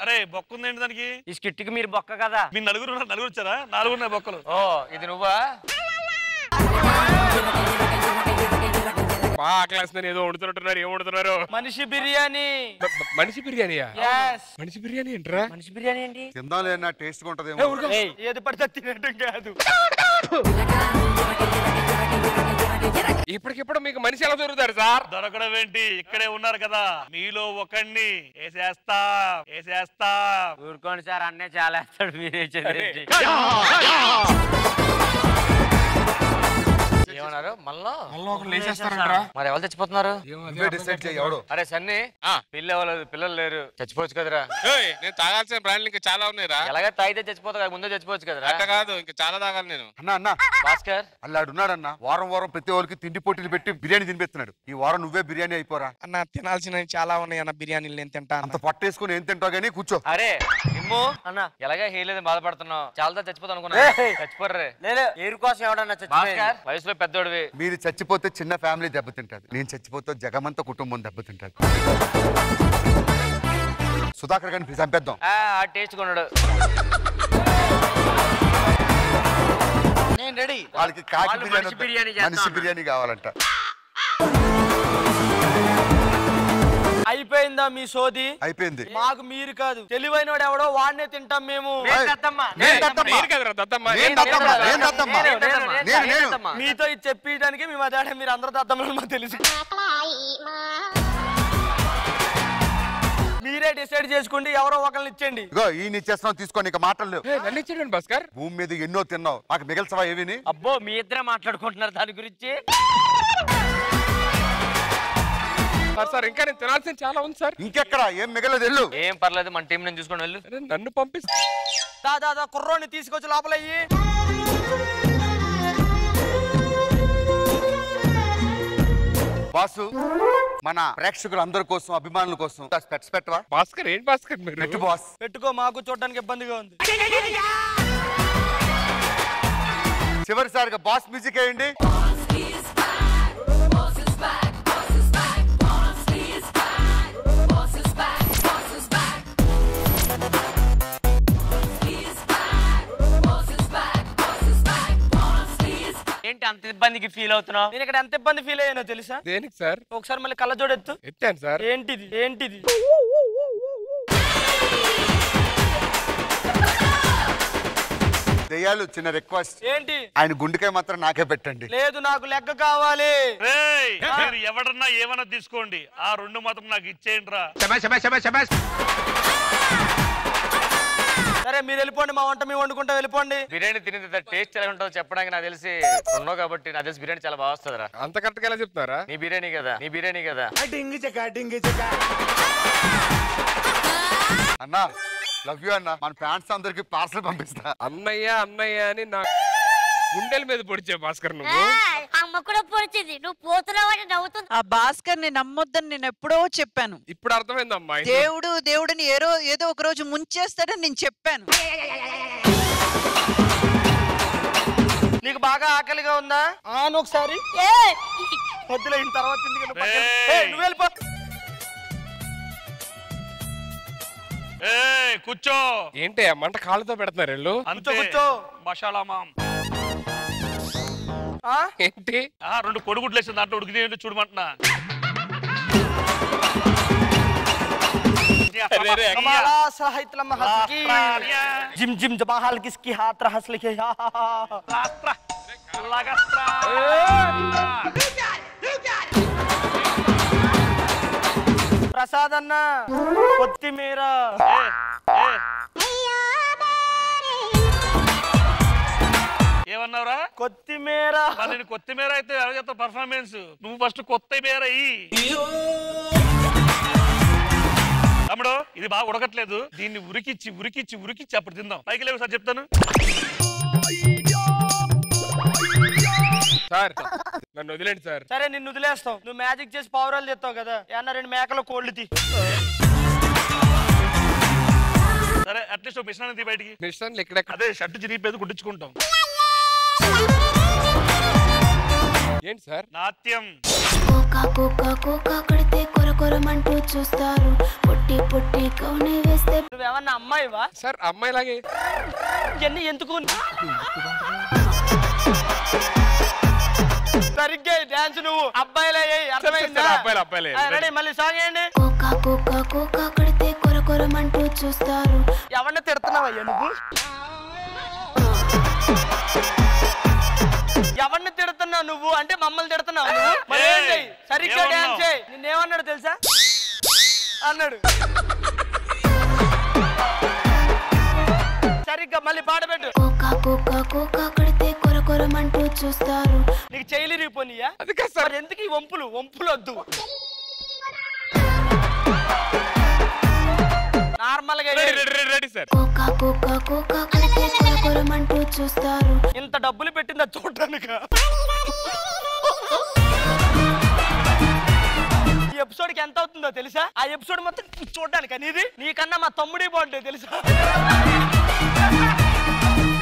అరే బొక్క ఉందండి దానికి. ఈ స్కిట్ కి మీరు బొక్క కదా. మీరు నలుగురు వచ్చారా? 4 ఉన్నాయి బొక్కలు. ఓ ఇది నువ్వా? క్లాస్ ఏదో వండుతున్నట్టున్నారు. ఏం వండుతున్నారు? మనిషి బిర్యానీ. మనిషి బిర్యానీయా? మనిషి బిర్యానీ ఏంట్రా? మనిషి బిర్యానీ ఏంటి? తిందాలే, టేస్ట్ ఉంటది. ఏది పడితే తినటం కాదు. ఇప్పటికిప్పుడు మీకు మనిషి ఎలా దొరుకుతారు సార్? దొరకడం ఏంటి, ఇక్కడే ఉన్నారు కదా. మీలో ఒకడిని వేసేస్తా. ఊరుకోండి సార్, అన్నే చాలా వేస్తాడు. మీరే ఏమన్నారు మళ్ళా లేచేస్తారంటరా మరి ఎవరు చచ్చిపోతున్నారు డిసైడ్ చేయి ఎవడు అరే సన్ని పిల్ల అవ్వలేదు పిల్లలు లేరు చచ్చిపోవచ్చు కదరా నేను తాగాల్సిన బ్రాండ్లు ఇంకా చాలా ఉన్నాయిరా ఎలాగ తాగితే చచ్చిపోతా ముందే చచ్చిపోవచ్చు కదరా అట్ట కాదు ఇంకా చాలా తాగాలి నేను అన్న భాస్కర్ అల్లాడున్నాడన్న వారం ప్రతి ఒక్కరికి తిండి పోటీలు పెట్టి బిర్యానీ తినిపిస్తున్నాడు ఈ వారం నువ్వే బిర్యానీ అయిపోరా అన్న తినాల్సినవి చాలా ఉన్నాయి అన్న బిర్యానీలు నేను తింటా అంత పట్టేసుకుని ఏం తింటావు గానీ కూర్చో అరే నిమ్ము అన్న ఎలాగే హేలేదు బాధపడుతున్నావు చాలా చచ్చిపోతా అనుకున్నా చచ్చిపోర్రే ఏరు కోసం ఎవడన్నా భాస్కర్ వయసులో పెద్దోడివి మీరు చచ్చిపోతే చిన్న ఫ్యామిలీ దెబ్బతింటది నేను చచ్చిపోతే జగమంత కుటుంబం దెబ్బతింటది సుధాకర్ గారిని చంపేద్దాం ఆ టేస్ట్ కొన్నాడు నేను రెడీ వాళ్ళకి కాకి బిర్యానీ మనిషి బిర్యానీ కావాలంట అయిపోయిందా మీ సోది అయిపోయింది మాకు మీరు కాదు తెలివైనోడు ఎవడో వాడినే తింటాం మేము మీతో ఇది చెప్పడానికి మేము అదే మీరు అందరూ దద్దమ్మలు మాకు తెలుసు మీరే డిసైడ్ చేసుకుంటే ఎవరో ఒకరిని ఇచ్చండి ఇగో ఈ ఇచ్చేస్తున్నావు తీసుకోండి ఇక మాటలు నన్ను ఇచ్చేయండి భాస్కర్ భూమి మీద ఎన్నో తిన్నావు మాకు మిగల్సవా ఏవిని అబ్బో మీ ఇద్దరే మాట్లాడుకుంటున్నారు దాని గురించి సార్ ఇంకా నేను తినాల్సింది చాలా ఉంది సార్ ఇంకెక్కడ ఏం మిగలదు వెళ్ళు ఏం పర్లేదు మన టీం నేను చూసుకొని వెళ్ళు నన్ను పంపిస్తా దాదా కుర్రోని తీసుకొచ్చి లోపలయ్యి బాసు మన ప్రేక్షకులందరి కోసం అభిమానుల కోసం స్పెట్స్ పెట్టవా భాస్కర్ ఏంటి భాస్కర్ పెట్టు బాస్ పెట్టుకో మాకు చూడడానికి ఇబ్బందిగా ఉంది చివరిసారిగా బాస్ మ్యూజిక్ వేయండి ఏంటి అంత ఇబ్బందికి ఫీల్ అవుతున్నావు నేను ఇక్కడ ఎంత ఇబ్బంది ఫీల్ అయ్యానో తెలుసా దేనికి సార్ ఒకసారి మళ్ళీ కళ్ళజోడు ఎత్తు ఎత్తాను సార్ ఏంటిది దెయ్యాలు చిన్న రిక్వెస్ట్ ఏంటి ఆయన గుండెకాయ మాత్రం నాకే పెట్టండి లేదు నాకు లెక్క కావాలి మీరు ఎవడన్నా ఏమన్నా తీసుకోండి ఆ రెండు మాత్రం నాకు ఇచ్చేయండి రా సరే మీరు వెళ్ళిపోండి మా వంట మేము వండుకుంటా వెళ్ళిపోండి బిర్యానీ తినేది టేస్ట్ ఎలా ఉంటుందో చెప్పడానికి నాకు తెలిసి ఉన్నావు కాబట్టి నాకు తెలిసి బిర్యానీ చాలా బాగా వస్తుందిరా అంత కరెక్ట్ గా ఎలా చెప్తారా నీ బిర్యానీ కదా అన్నా లవ్ యూ అన్న మన ఫ్యాన్స్ అందరికి పార్సల్ పంపిస్తా అన్నయ్య అని నా గుండెల మీద పొడిచే భాస్కర్ నువ్వు అమ్మ కూడా పొడిచింది నువ్వు పోతున్నావని నవ్వుతుంది ఆ భాస్కర్ ని నమ్మొద్దని నేను ఎప్పుడో చెప్పాను ఇప్పుడు అర్థమైంది అమ్మాయి దేవుడిని ఏదో ఒక రోజు ముంచేస్తాడని నేను చెప్పాను నీకు బాగా ఆకలిగా ఉందా ఆను ఒకసారి వద్దులే ఇంత తర్వాత నువ్వు వెళ్ళిపో కూర్చో ఏంటి మంట కాళ్ళతో పెడుతున్నారు వీళ్ళు అంతే కూర్చో మసాలా మాం ఏంటి రెండు కొడుగుడ్లు వేసిన దాంట్లో ఉడికితే చూడమంటున్నా जिम जिम जबाहाल किसकी हाथ रहस लिखे प्रसाद अन्ना కొత్తిమీర ఏమన్నావురా కొత్తిమీర నేను కొత్తిమీర అయితే ఎలా చెప్తా పర్ఫార్మెన్స్ నువ్వు ఫస్ట్ కొత్తిమీర తమ్ముడు ఇది బాగా ఉడకట్లేదు దీన్ని ఉరికిచ్చి అప్పుడు తిందాం పైకి లేవు సార్ చెప్తాను సార్ నన్ను వదిలేండి సార్ సరే నిన్ను వదిలేస్తావు నువ్వు మ్యాజిక్ చేసి పావురాలు తెస్తావు కదా ఏమన్నా 2 మేకలు కోళ్ళు తీ సరే అట్లీస్ట్ మిషన్ తీ బయటికి మిషన్ ఇక్కడ అదే షర్ట్ చిరిగిపోయేది కుట్టించుకుంటాం ఏంటి సార్ నాట్యం కోకా కొడితే కొరకొరమంటూ చూస్తారు పొట్టి పొట్టి కౌనే వేస్తే నువ్వేమన్నా అమ్మాయివా సార్ అమ్మాయి లాగే ఇవన్నీ ఎందుకు సరిగ్గా డాన్స్ నువ్వు అబ్బాయిలే అర్థమైందా రెడీ మళ్ళీ సాంగ్ వేయండి కోకా కొడితే కొరకొరమంటూ చూస్తారు ఎవరిని తిడుతున్నావయ్యా నువ్వు ఎవరిని తిడుతున్నావు నువ్వు అంటే మమ్మల్ని తిడుతున్నావు మరి ఏంటి సరిగ్గా డాన్స్ చేయి నిన్నేమన్నాడు తెలుసా అన్నాడు సరిగ్గా మళ్ళీ పాట పెట్టు కోకా కొడితే కొరకొరమంటూ కొరకొరమంటూ చూస్తారు. నీకు చేయలు రిపోనియా మరి ఎందుకు ఈ వంపులు వద్దు నార్మల్ గా రెడీ సార్. కోకా కోకా కోకా కడితే కొరకొరమంటూ చూస్తారు. ఇంత డబ్బులు పెట్టిందా చూడటానికి ఈ ఎపిసోడ్ కి ఎంత అవుతుందో తెలుసా? ఆ ఎపిసోడ్ మొత్తం చూడడానికి అనేది నీకన్నా మా తమ్ముడి బాగుంటుంది తెలుసా?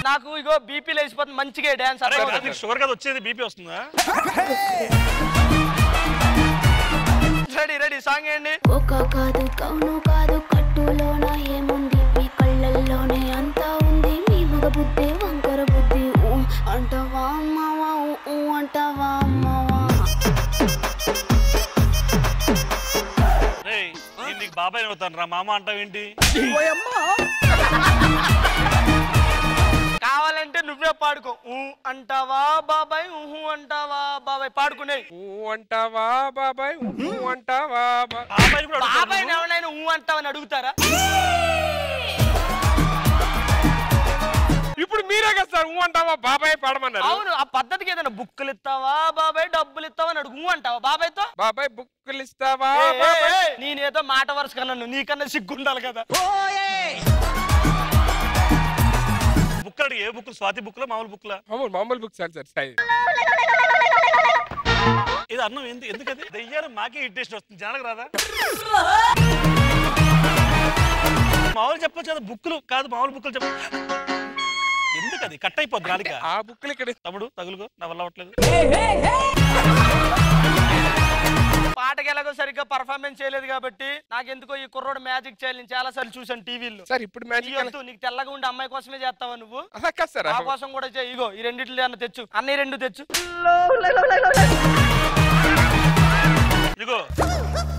నాకు ఇగో బీపీ లేచిపోతుంది మంచిగా డాన్స్. షుగర్ కదా వచ్చేది బీపీ వస్తుందా? రెడీ సాంగ్ ఏంటి? కోకా కాదు కౌను కాదు కట్టులోన ఏముంది మీ కళ్ళల్లోనే అంతా ఉంది మీ మగ బుద్ధి వంకర బుద్ధి అంటావా అమ్మావా అంటావా అమ్మావా. నేను నీకు బాబాయ్ అవుతాను రా మామ అంటావేంటి? కావాలంటే నువ్వే పాడుకో. అంటావా బాబాయ్ అంటావా బాబాయ్ పాడుకునే. అంటావా బాబాయ్ అంటావా బాబాయ్ ఎవరైనా అంటావని అడుగుతారా? ఇప్పుడు మీరే కదా సార్ అంటావా బాబాయ్ పాడమన్నారు. అవును ఆ పద్ధతికి ఏదైనా బుక్కులు ఇస్తావా బాబాయ్ డబ్బులు ఇస్తావా అని అడుగు అంటావా బాబాయ్తో? బాబాయ్ బుక్కులు ఇస్తావా? నేనేదో మాట వరుస కన్నాను నీకన్నా సిగ్గుండాలి కదా. బుక్ ఏ బుక్? స్వాతి బుక్ మామూలు బుక్లా? మామూలు బుక్ సార్. ఇది అన్నం ఎందుకది దెయ్యాలు మాకే ఇంట్రెస్ట్ వస్తుంది జనాలకు రాదా? మామూలు చెప్పొచ్చు కదా బుక్లు కాదు మామూలు బుక్లు చెప్ప. ఎందుకది కట్ అయిపోద్ది నాలుక. ఆ బుక్లు ఇక్కడ తమ్ముడు తగులుకో నా వల్ల అవ్వట్లేదు. పాటకి ఎలాగో సరిగ్గా పర్ఫార్మెన్స్ చేయలేదు కాబట్టి నాకెందుకో ఈ కుర్రోడు మ్యాజిక్ చేయాలి చాలా సార్లు చూసాను టీవీలో. సార్ ఇప్పుడు మ్యాజిక్ నీకు తెల్లగా ఉండే అమ్మాయి కోసమే చేస్తావా నువ్వు? సార్ ఆ కోసం కూడా చేయి. ఇగో ఈ రెండిట్లో అన్న తెచ్చు అన్నీ రెండు తెచ్చు. ఇగో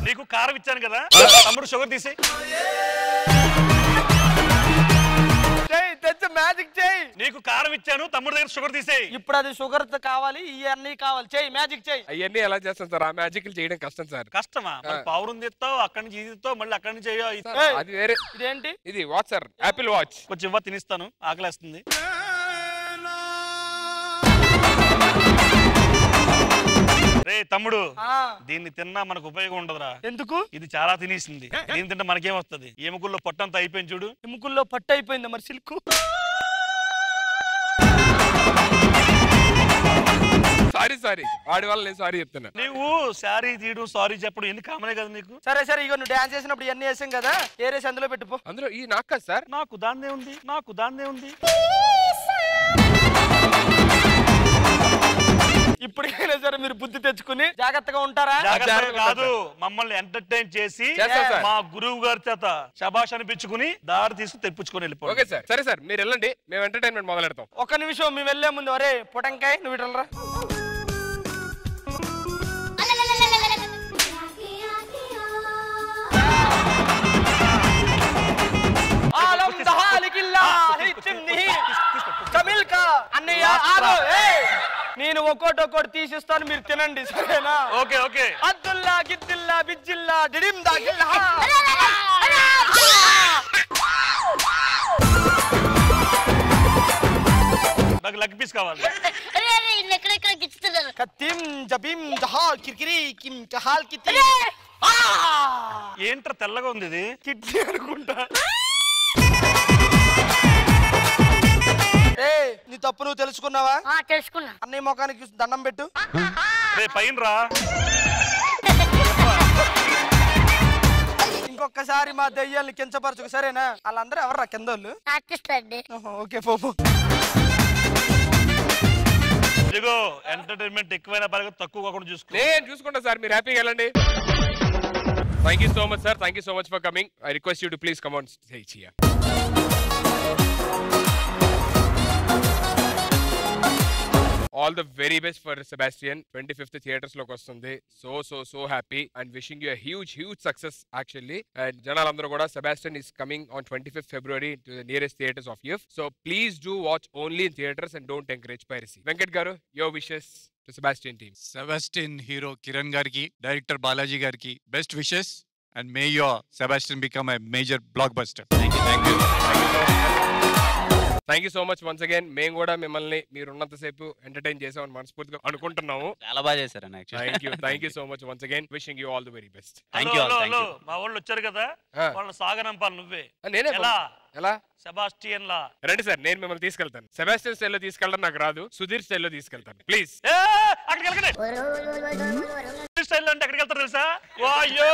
నీకు కారం ఇచ్చాను కదా తమ్ముడు షుగర్ తీసేయి. తెచ్చు మ్యాజిక్ చేయి. నీకు కారం ఇచ్చాను తమ్ముడు దగ్గర షుగర్ తీసేయి. ఇప్పుడు అది షుగర్ కావాలి ఇవన్నీ కావాలి చేయి మ్యాజిక్ చేయి. అవన్నీ ఎలా చేస్తాం సార్? ఆ మ్యాజిక్ చేయడం కష్టం సార్. కష్టమా? పవర్ తెస్తావు అక్కడి నుంచి ఇది మళ్ళీ అక్కడి నుంచి అది వేరే. ఇదేంటి? ఇది వాచ్ సార్ యాపిల్ వాచ్. కొంచెం ఇవ్వ తినిస్తాను ఆకలేస్తుంది. రే తమ్ముడు దీన్ని తిన్నా మనకు ఉపయోగం ఉండదురా. ఎందుకు? ఇది చాలా తినేసింది. దీన్ని తింటే మనకేం వస్తుంది? ఎముకల్లో పట్టంతా అయిపోయింది చూడు. ఎముకల్లో పట్టు అయిపోయింది మరి సిల్క్. సారీ వాడి వల్ల నేను సారీ చెప్తున్నా. నువ్వు సారీ తీయడం సారీ చెప్పడం ఎన్ని కామనే కదా నీకు. సరే ఇగో నువ్వు డాన్స్ చేసినప్పుడు ఇవన్నీ వేసాం కదా ఏరేసి అందులో పెట్టుకో. అందులో ఈ నాకు కదా సార్. నాకు దాన్నే ఉంది. ఇప్పటికైనా సరే మీరు బుద్ధి తెచ్చుకుని జాగ్రత్తగా ఉంటారా? కాదు మమ్మల్ని ఎంటర్టైన్ చేసి మా గురువు గారి చేత శబాష్ అనిపించుకుని దారి తీసుకు తెప్పించుకొని వెళ్ళిపోయి. Okay sir. సరే సార్ మీరు వెళ్ళండి మేము ఎంటర్టైన్మెంట్ మొదలెడతాం. ఒక నిమిషం మేము వెళ్లే ముందు అరే పొటంకాయ నువ్వు ఇటలరా. నేను ఒక్కోటి తీసిస్తాను మీరు తినండి సరేనా? ఓకే. అద్దుల్లా గిద్దిల్లా బిజ్జిల్లా డిడిం దాగిల్లా. నాకు లెగ్ పీస్ కావాలి. కత్తిం జబీం జహా కిర్కిరి కిం కహాల్ కితి. ఏంట్రా తెల్లగా ఉంది ఇది? కిడ్నీ అనుకుంటా. నీ తప్పు నువ్వు తెలుసుకున్నావా? తెలుసుకున్నా. అన్నయ్య ముఖానికి దండం పెట్టు. పైన రా. ఇంకొకసారి మా దయ్యాల్ని కించపరచుకు సరేనా? వాళ్ళందరూ ఎవర్రా కిందోళ్ళు? ఓకే పో. ఇదిగో ఎంటర్టైన్మెంట్ ఎక్కువైనా పర్లేదు తక్కువ కాకుండా చూసుకో. నేను చూసుకుంటా సార్ మీరు హ్యాపీగా వెళ్ళండి. Thank you so much sir. Thank you so much for coming. I request you to please come on stage here. All the very best for Sebastian. 25th theaters loki vastundi. So happy and wishing you a huge success actually. And janalandaru kuda Sebastian is coming on 25th February to the nearest theaters of you. So please do watch only in theaters and don't encourage piracy. Venkat garu, your wishes to Sebastian team. Sebastian hero Kiran gariki, director Balaji gariki, best wishes and may your Sebastian become a major blockbuster. Thank you. Thank you so much once again. మేము కూడా మిమ్మల్ని మీరున్నంత సేపు entertain చేసామని మనస్ఫూర్తిగా అనుకుంటున్నాము. చాలా బాగా చేశారు. Thank you so much once again. Wishing you all the very best. మా వాళ్ళు వచ్చారు కదా, వాళ్ళని సాగనంపాలి నువ్వే. నేనే ఎలా? సెబాస్టియన్ లా రండి సార్, నేను మిమ్మల్ని తీసుకెళ్తాను. సెబాస్టియన్ స్టైల్లో తీసుకెళ్ళడం నాకు రాదు, సుధీర్ స్టైల్లో తీసుకెళ్తాను. ప్లీజ్. స్టైల్ అంటే ఎక్కడికి వెళ్తారు తెలుసా? అయ్యో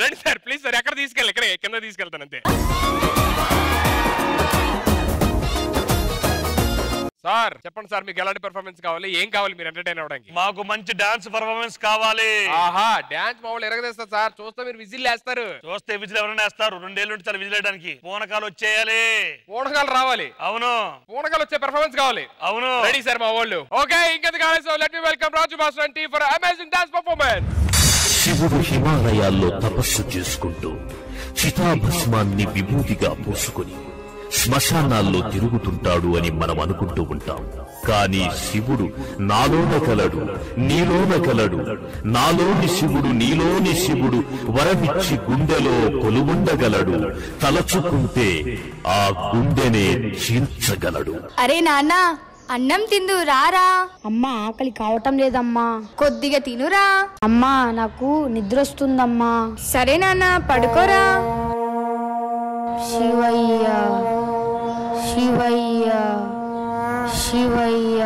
రండి సార్ ప్లీజ్ సార్. ఎక్కడ తీసుకెళ్ళి? ఇక్కడ కింద తీసుకెళ్తాను అంతే. సార్ చెప్పండి సార్, మీకు ఎలాంటి పెర్ఫార్మెన్స్ కావాలి? ఏం కావాలి మీరు ఎంటర్టైన్ అవ్వడానికి? మాకు మంచి డాన్స్ పెర్ఫార్మెన్స్ కావాలి. ఆహా, డాన్స్ మా వాళ్ళు ఎరగదేస్తారు సార్. చూస్తే మీరు విజిల్ వేస్తారు. చూస్తే విజిల్ ఎవరైనా వేస్తారు. 2 ఏళ్ళు ఉంటే విజిల్ వేయడానికి. పూనకాలు వచ్చేయాలి. పూనకాలు రావాలి. అవును, పూనకాలు వచ్చే పెర్ఫార్మెన్స్ కావాలి. అవును, రెడీ సార్ మా వాళ్ళు. ఓకే, ఇంకెందుకు కావాలి? So let me welcome Raju Bhaskar and team for amazing dance performance. శివుడు హిమాలయాల్లో తపస్సు చేసుకుంటూ చితాభస్మాన్ని విభూతిగా పూసుకుని శ్మశానాల్లో తిరుగుతుంటాడు అని మనం అనుకుంటూ ఉంటాం. కానీ శివుడు నాలోన కలడు, నీలోన కలడు. నాలోని శివుడు నీలోని శివుడు వరమిచ్చి గుండెలో కొలువుండగలడు. తలచుకుంటే ఆ గుండెనే చీల్చగలడు. అరే నాన్న, అన్నం తిందు రారా. అమ్మా ఆకలి కావటం లేదమ్మా. కొద్దిగా తినురా. అమ్మా నాకు నిద్ర వస్తుందమ్మా. సరే నాన్న పడుకోరా. శివయ్య శివయ్య శివయ్య.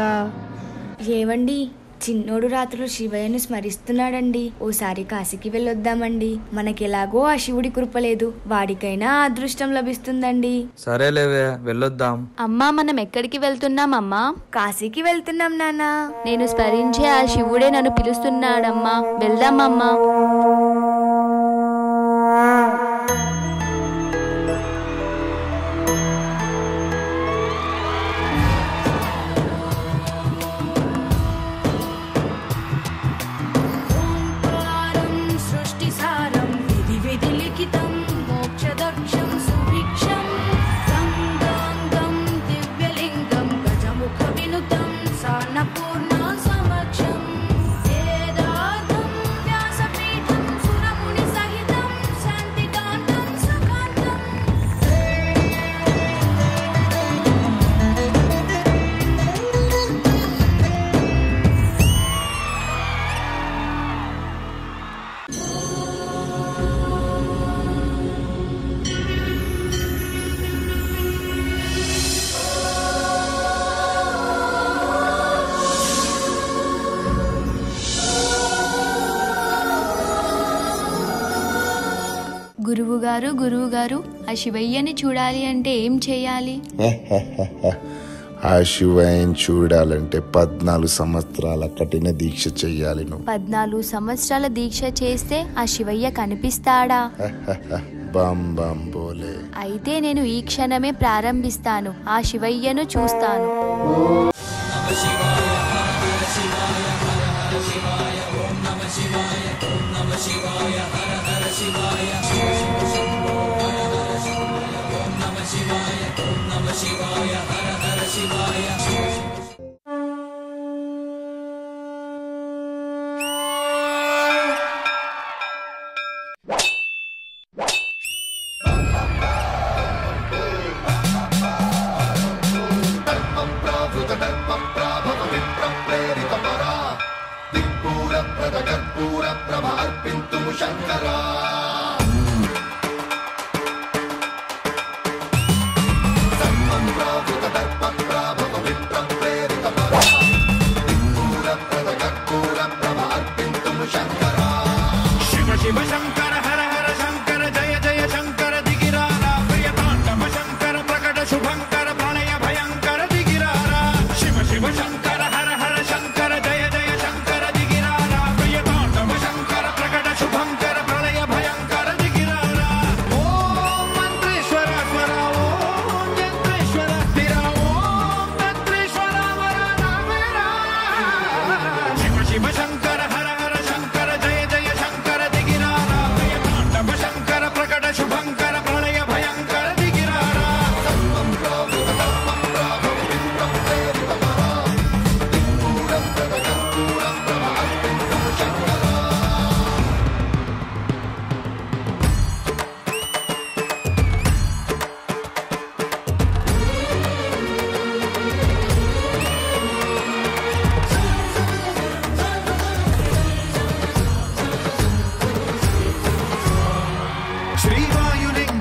ఏవండి, చిన్నోడు రాత్రులు శివయ్యను స్మరిస్తున్నాడండి. ఓసారి కాశీకి వెళ్ళొద్దామండి. మనకెలాగో ఆ శివుడి కృపలేదు, వాడికైనా అదృష్టం లభిస్తుందండి. సరేలేవే వెళ్ళొద్దాం. అమ్మా మనం ఎక్కడికి వెళ్తున్నాం అమ్మా? కాశీకి వెళ్తున్నాం నాన్న. నేను స్మరించే ఆ శివుడే నన్ను పిలుస్తున్నాడమ్మా. వెళ్దామమ్మా. గురువు గారు, ఆ శివయ్యని చూడాలి అంటే ఏం చేయాలి? ఆ శివయ్యని చూడాలంటే 14 సంవత్సరాల కఠిన దీక్ష చెయ్యాలి. 14 సంవత్సరాల దీక్ష చేస్తే ఆ శివయ్య కనిపిస్తాడా? బం బం బోలే. అయితే నేను ఈ క్షణమే ప్రారంభిస్తాను. ఆ శివయ్యను చూస్తాను.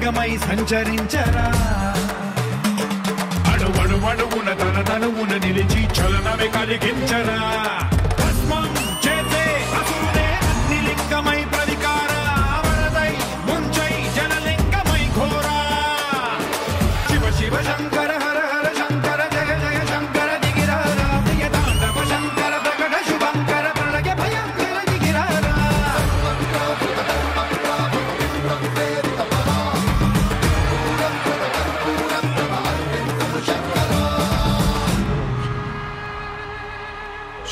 లింగమై సంచరించరా అణువణువున తన తనువున నిలిచి చలనమే కలిగించరా భస్మం చేసే అసురే అగ్ని లింగమై ప్రవికార వరదై ముంచై జలలింగమై ఘోరా శివ శివ శంకర హర హర శంకర జయ జయ శంకర దిగిరారా ప్రియ తాండవ శంకర ప్రకట శుభంకర ప్రళయ భయంకర దిగిరారా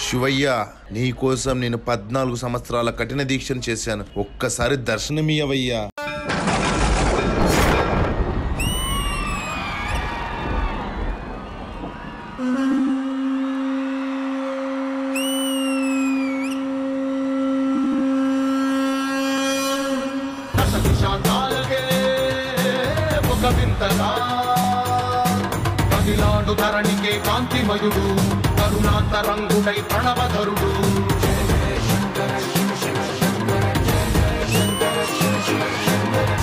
శివయ్య నీ కోసం నేను 14 సంవత్సరాల కఠిన దీక్షను చేశాను. ఒక్కసారి దర్శనమియ్యవయ్యా. ధరణికే కాంతిమయుడు కరుణాంతరంగుడై ప్రణవధరుడు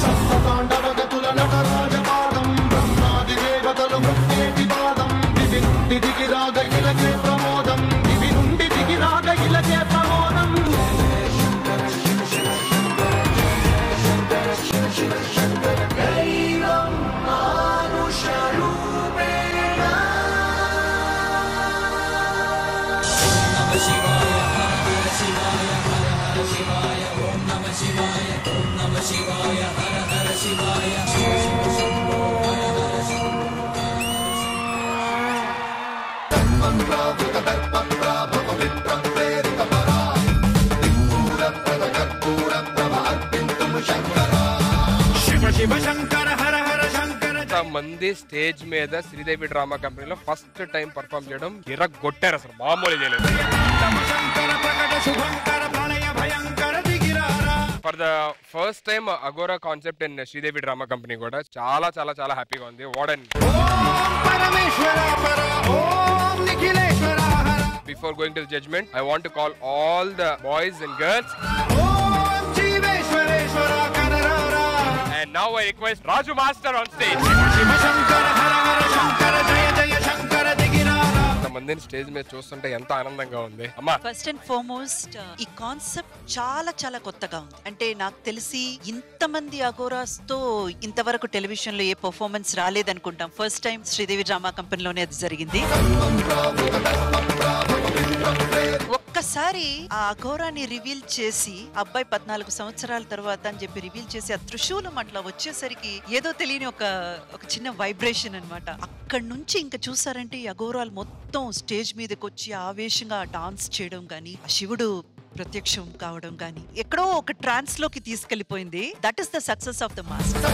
సప్తతాండవగతుల నటరాజపాదం బ్రహ్మాది దేవతలు మృత్యేటి పాదం దివి నుండి దిగిరాగ ఇలకే ప్రమోదం దివి నుండి దిగిరాగ ఇలకే ప్రమోదం దైవం మానుషరూపేణ శివాయ హర శివాయ హర హర శివాయ ఓం నమ శివాయ ఓం నమ శివాయ హర హర శివాయ శివ శివ శంభో హర హర శంభో తన్మంత్రావృత దర్ప ప్రాభవ విప్రం ప్రేరిత పరా దిమూల ప్రద కర్పూర ప్రభ అర్పింతుము శంకర శివ శివ శంకర హర హర శంకర. మంది స్టేజ్ మీద శ్రీదేవి డ్రామా కంపెనీలో ఫస్ట్ టైం పర్ఫామ్ చేయడం ఇరగొట్టారు, అసలు మామూలు చేయలేదు. For the first time Aghora concept in Sridevi drama company కూడా చాలా చాలా చాలా హ్యాపీగా ఉంది. వాడన్ before going to the judgement I want to call all the boys and girls. And now I request Raju Master on stage. మందిని స్టేజ్ మీద చూస్తుంటే ఎంత ఆనందంగా ఉంది అమ్మా. ఫస్ట్ అండ్ ఫార్మోస్ట్ ఈ కాన్సెప్ట్ చాలా చాలా కొత్తగా ఉంది. అంటే నాకు తెలిసి ఇంతమంది అగోరాస్ తో ఇంతవరకు టెలివిజన్ లో ఏ పర్ఫార్మెన్స్ రాలేదనుకుంటాం. ఫస్ట్ టైం శ్రీదేవి డ్రామా కంపెనీలోనే అది జరిగింది. ఒక్కసారి ఆ అఘోరాని రివీల్ చేసి అబ్బాయి 14 సంవత్సరాల తర్వాత అని చెప్పి రివీల్ చేసి ఆ త్రిశూలం అట్లా వచ్చేసరికి ఏదో తెలియని ఒక చిన్న వైబ్రేషన్ అన్నమాట. అక్కడి నుంచి ఇంకా చూసారంటే ఈ అఘోరాలు మొత్తం స్టేజ్ మీదకి వచ్చి ఆవేశంగా డాన్స్ చేయడం గానీ, ఆ శివుడు ప్రత్యక్షం కావడం గానీ ఎక్కడో ఒక ట్రాన్స్ లోకి తీసుకెళ్లిపోయింది. That is the success of the master.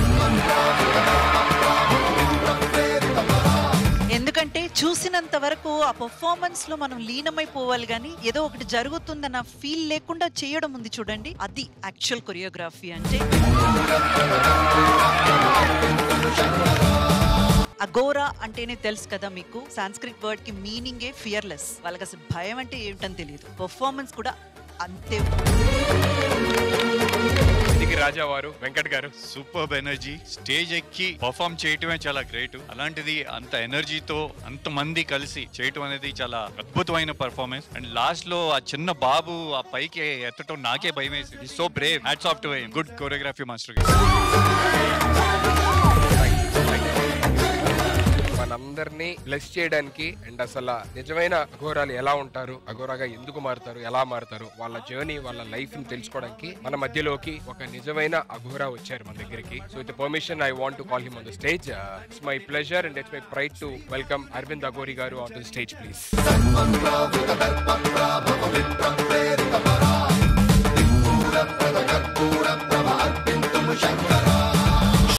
ఎందుకంటే చూసినంత వరకు ఆ పర్ఫార్మెన్స్ లో మనం లీనమైపోవాలి గానీ ఏదో ఒకటి జరుగుతుందన్న ఫీల్ లేకుండా చేయడం ఉంది చూడండి, అది యాక్చువల్ కొరియోగ్రఫీ. అంటే అగోరా అంటేనే తెలుసు కదా మీకు, సాంస్క్రిట్ వర్డ్ కి మీనింగే ఫియర్లెస్. వాళ్ళకి అసలు భయం అంటే ఏమిటని తెలియదు. పర్ఫార్మెన్స్ కూడా అంతే. రాజావారు వెంకట్ గారు సూపర్ ఎనర్జీ, స్టేజ్ ఎక్కి పర్ఫామ్ చేయటమే చాలా గ్రేట్. అలాంటిది అంత ఎనర్జీతో అంత మంది కలిసి చేయటం అనేది చాలా అద్భుతమైన పర్ఫార్మెన్స్. అండ్ లాస్ట్ లో ఆ చిన్న బాబు ఆ పైకి ఎత్తటం నాకే భయం వేసింది. So Brave, hats off to him. Good choreography master గారు. మనందరినీ బ్లెస్ చేయడానికి అండ్ అసలు నిజమైన అఘోరాలు ఎలా ఉంటారు, అఘోరాగా ఎందుకు మారుతారు, ఎలా మారుతారు, వాళ్ళ జర్నీ, వాళ్ళ లైఫ్ ని తెలుసుకోవడానికి మన మధ్యలోకి ఒక నిజమైన అఘోరా వచ్చారు మన దగ్గరికి. So with permission I want to call him on the stage. It's my pleasure and it's my pride to welcome Aravind Aghori garu on the stage please.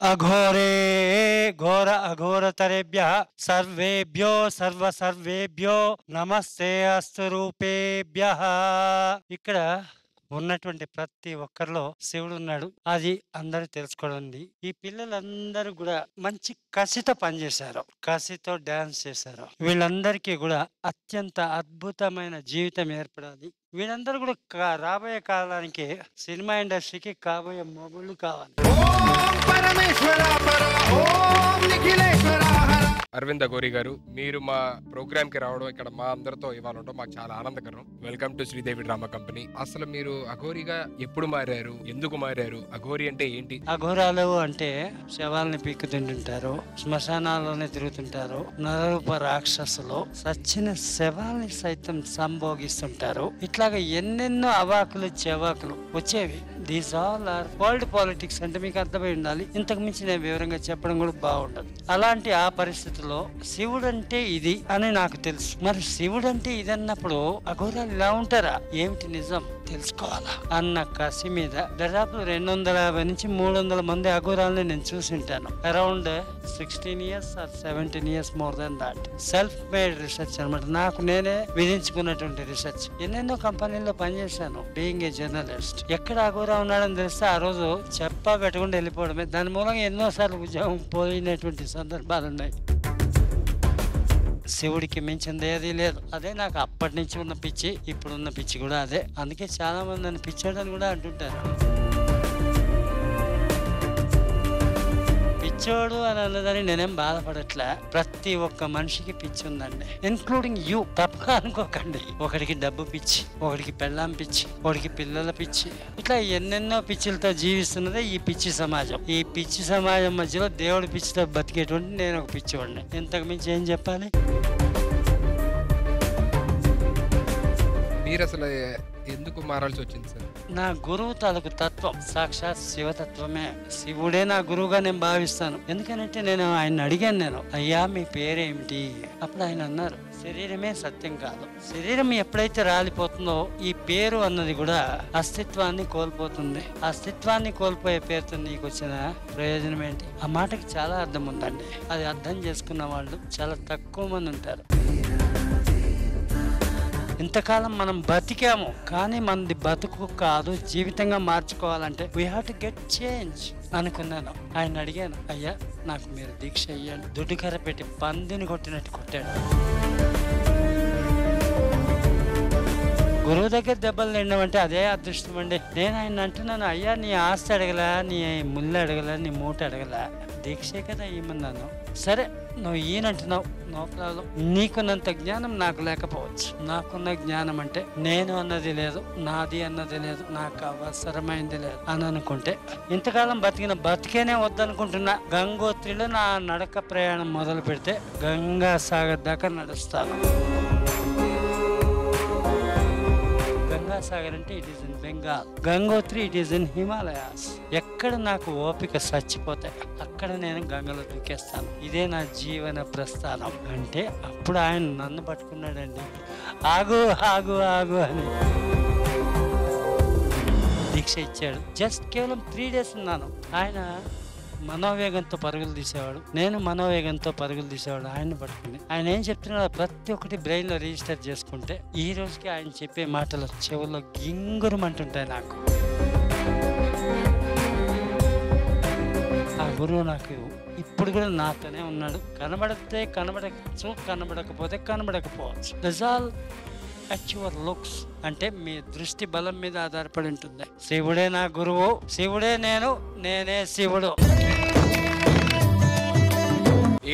अघोरे घोर अघोरतरेभ्यः सर्वेभ्यो सर्वेभ्यो नमस्ते अस्तु రూపేభ్యః. ఇక్కడ ఉన్నటువంటి ప్రతి ఒక్కరిలో శివుడు ఉన్నాడు. అది అందరూ తెలుసుకోండి. ఈ పిల్లలందరూ కూడా మంచి కసితో పనిచేశారు, కసితో డాన్స్ చేశారు. వీళ్ళందరికీ కూడా అత్యంత అద్భుతమైన జీవితం ఏర్పడాలి. వీళ్ళందరూ కూడా రాబోయే కాలానికి సినిమా ఇండస్ట్రీకి కాబోయే మొగుళ్ళు కావాలి. అరవింద్ అఘోరి గారు, మీరు మా ప్రోగ్రామ్ కి రావడం, ఇక్కడ మా అందరితో ఇవాళ ఉండడం మాకు చాలా ఆనందకరం. Welcome to Sridevi drama company. అసలు మీరు అఘోరిగా ఎప్పుడు మారారు, ఎందుకు మారారు, అఘోరి అంటే ఏంటి? అఘోరాలు అంటే శవాలని పీక్కు తింటుంటారు, శ్మశానాల్లోనే తిరుగుతుంటారు, నరరూప రాక్షసులు, సచ్చిన శవాల్ని సైతం సంభోగిస్తుంటారు. ఇట్లాగా ఎన్నెన్నో అవాకులు చెవాకులు వచ్చేవి. These all are world politics అంటే మీకు అర్థమై ఉండాలి. ఇంతకు మించి నేను వివరంగా చెప్పడం కూడా బాగుండదు. అలాంటి ఆ పరిస్థితుల్లో శివుడు అంటే ఇది అని నాకు తెలుసు. మరి శివుడు అంటే ఇది అన్నప్పుడు అఘోరాలు ఇలా ఉంటారా, ఏమిటి నిజం తెలుసుకోవాలా అన్న కసి మీద దాదాపు 250 నుంచి 300 మంది అఘోరాలని నేను చూసింటాను. Around 16 years or 17 years more than that. Self made research అనమాట, నాకు నేనే విధించుకున్నటువంటి రీసెర్చ్. ఎన్నెన్నో కంపెనీల్లో పనిచేశాను బీయింగ్ ఏ జర్నలిస్ట్. ఎక్కడ అఘోరా ఉన్నాడని తెలిస్తే ఆ రోజు చెప్పా పెట్టకుండా వెళ్ళిపోవడమే. దాని మూలంగా ఎన్నోసార్లు ఉద్యోగం పోయినటువంటి సందర్భాలు ఉన్నాయి. శివుడికి మించింది ఏది లేదు. అదే నాకు అప్పటి నుంచి ఉన్న పిచ్చి, ఇప్పుడున్న పిచ్చి కూడా అదే. అందుకే చాలా మంది నన్ను పిచ్చాడని కూడా అంటుంటారు. పిచ్చోడు అని అన్నదని నేనేం బాధపడట్లే. ప్రతి ఒక్క మనిషికి పిచ్చి ఉందండి, ఇన్క్లూడింగ్ యూ. తప్పగా అనుకోకండి. ఒకడికి డబ్బు పిచ్చి, ఒకడికి పెళ్ళాం పిచ్చి, ఒకడికి పిల్లల పిచ్చి, ఇట్లా ఎన్నెన్నో పిచ్చిలతో జీవిస్తున్నదే ఈ పిచ్చి సమాజం. ఈ పిచ్చి సమాజం మధ్యలో దేవుడి పిచ్చితో బతికేటువంటి నేను ఒక పిచ్చివాడిని. ఇంతకు మించి ఏం చెప్పాలి? మీరు అసలు ఎందుకు మారాల్సి వచ్చింది సార్? నా గురువు తాలూకు తత్వం సాక్షాత్ శివతత్వమే. శివుడే నా గురువుగా నేను భావిస్తాను. ఎందుకనంటే నేను ఆయన అడిగాను, నేను అయ్యా మీ పేరేమిటి? అప్పుడు ఆయన అన్నారు, శరీరమే సత్యం కాదు. శరీరం ఎప్పుడైతే రాలిపోతుందో ఈ పేరు అన్నది కూడా అస్తిత్వాన్ని కోల్పోతుంది. అస్తిత్వాన్ని కోల్పోయే పేరుతో నీకు వచ్చిన ప్రయోజనం ఏంటి? ఆ మాటకి చాలా అర్థం ఉందండి. అది అర్థం చేసుకున్న వాళ్ళు చాలా తక్కువ మంది ఉంటారు. ఇంతకాలం మనం బతికాము, కానీ మనది బతుకు కాదు, జీవితంగా మార్చుకోవాలంటే we have to get change అనుకున్నాను. ఆయన అడిగాను, అయ్యా నాకు మీరు దీక్ష అయ్యాను. దుడ్డుకర పెట్టి పందిని కొట్టినట్టు కొట్టాడు. గురువు దగ్గర దెబ్బలు తినడం అదే అదృష్టం అండి. నేను ఆయన అంటున్నాను, అయ్యా నీ ఆస్తి అడగలా, నీ ముళ్ళు అడగలా, నీ మూట అడగలా, దీక్షే కదా ఏమన్నాను. సరే నువ్వు ఈయనంటున్నావు, నో ప్రాబ్లం. నీకున్నంత జ్ఞానం నాకు లేకపోవచ్చు. నాకున్న జ్ఞానం అంటే నేను అన్నది లేదు, నాది అన్నది లేదు, నాకు అవసరమైంది లేదు అని అనుకుంటే ఇంతకాలం బతికిన బతికేనే వద్దనుకుంటున్నా. గంగోత్రిలో నా నడక ప్రయాణం మొదలు పెడితే గంగా సాగర్ దాకా నడుస్తాను. గంగాసాగర్ అంటే it is in Bengal, Gangotri it is in Himalayas. ఎక్కడ నాకు ఓపిక చచ్చిపోతే అక్కడ నేను గంగలో దూకేస్తాను. ఇదే నా జీవన ప్రస్థానం అంటే అప్పుడు ఆయన నన్ను పట్టుకున్నాడండి. ఆగు ఆగు ఆగు అని దీక్ష ఇచ్చాడు. జస్ట్ కేవలం 3 days ఉన్నాను. ఆయన మనోవేగంతో పరుగులు తీసేవాడు, నేను మనోవేగంతో పరుగులు తీసేవాడు. ఆయన పట్టుకుని ఆయన ఏం చెప్తున్నాడో ప్రతి ఒక్కటి బ్రెయిన్ లో రిజిస్టర్ చేసుకుంటే ఈ రోజుకి ఆయన చెప్పే మాటలు చెవుల్లో గింగురమంటుంటాయి నాకు. ఆ గురువు నాకు ఇప్పుడు కూడా నాతోనే ఉన్నాడు. కనబడితే కనబడచ్చు, కనబడకపోతే కనబడకపోవచ్చు. That's all at your looks. అంటే మీ దృష్టి బలం మీద ఆధారపడి ఉంటుంది. శివుడే నా గురువు, శివుడే నేను, నేనే శివుడు.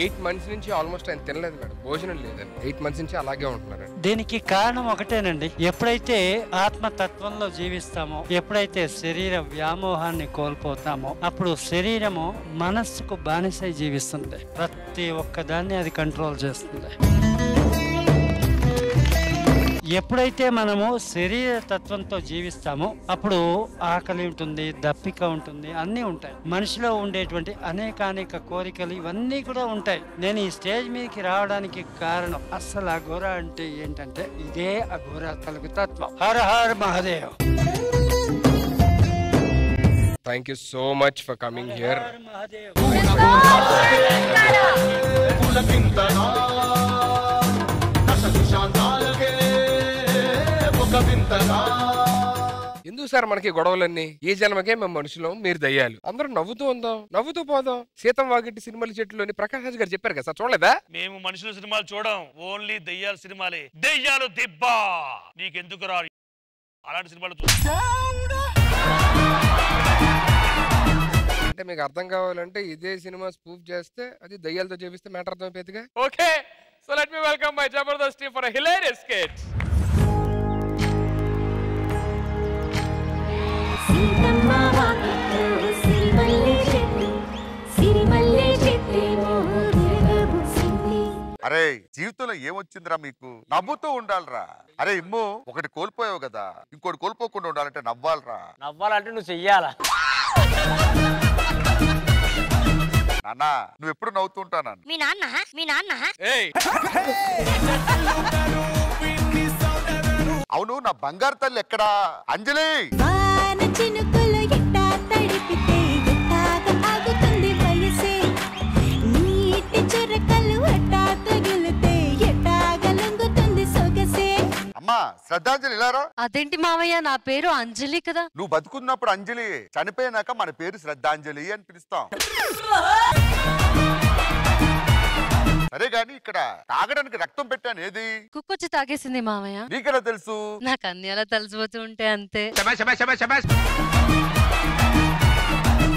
8 months నుంచి ఆల్మోస్ట్ ఆయన తినలేదు మేడం, భోజనం లేదండి. 8 months నుంచి అలాగే ఉంటున్నారు. దీనికి కారణం ఒకటేనండి, ఎప్పుడైతే ఆత్మతత్వంలో జీవిస్తామో, ఎప్పుడైతే శరీర వ్యామోహాన్ని కోల్పోతామో అప్పుడు శరీరము మనస్సుకు బానిసై జీవిస్తుంది. ప్రతి ఒక్కదాన్ని అది కంట్రోల్ చేస్తుంది. ఎప్పుడైతే మనము శరీర తత్వంతో జీవిస్తామో అప్పుడు ఆకలి ఉంటుంది, దప్పిక ఉంటుంది, అన్నీ ఉంటాయి. మనిషిలో ఉండేటువంటి అనేక కోరికలు ఇవన్నీ కూడా ఉంటాయి. నేను ఈ స్టేజ్ మీదకి రావడానికి కారణం అస్సలు అఘోర అంటే ఏంటంటే ఇదే అఘోర తలుగు తత్వం. Hara Har Mahadev. Thank you so much for coming here. ఎందుకు సార్ మనకి గొడవలన్నీ? ఈ జన్మకే మేము మనుషులు, మీరు దయ్యాలు. అందరూ నవ్వుతూ ఉందాం, నవ్వుతూ పోదాం. సీతం వాకిటి సినిమాల చెట్టులోని ప్రకాష్ రాజ్ గారు చెప్పారు కదా సార్, చూడలేదా? మేము మనుషుల సినిమాలు చూడం, ఓన్లీ దయ్యాల సినిమాలే. దయ్యాలు దిబ్బా నీకెందుకు రా అలాంటి సినిమాలు చూస్తా. అంటే మీకు అర్థం కావాలంటే ఇదే సినిమా స్పూఫ్ చేస్తే అది దయ్యాలతో చేపిస్తే మ్యాటర్ అర్థమైపోతుందిగా. Okay, so let me welcome my Jabardasth team for a hilarious sketch. అరే జీవితంలో ఏమొచ్చిందిరా మీకు? నవ్వుతూ ఉండాలిరా. అరే ఇమ్ము, ఒకటి కోల్పోయావు కదా, ఇంకోటి కోల్పోకుండా ఉండాలంటే నవ్వాలరా. నవ్వాలంటే నువ్వు చెయ్యాలా? నాన్న నువ్వు ఎప్పుడు నవ్వుతూ ఉంటాను. మీ నాన్న అవును, నా బంగారు తల్లి ఎక్కడా? అంజలి అమ్మా, శ్రద్ధాంజలి ఇలారా. అదేంటి మావయ్య, నా పేరు అంజలి కదా. నువ్వు బతుకున్నప్పుడు అంజలి, చనిపోయినాక మన పేరు శ్రద్ధాంజలి అని పిలుస్తాం. సరే గాని ఇక్కడ తాగడానికి రక్తం పెట్టాను, ఏది? కుక్కొచ్చి తాగేసింది మావయ్య. నీకెలా తెలుసు? నాకు అన్ని అలా తెలిసిపోతూ ఉంటే అంతే.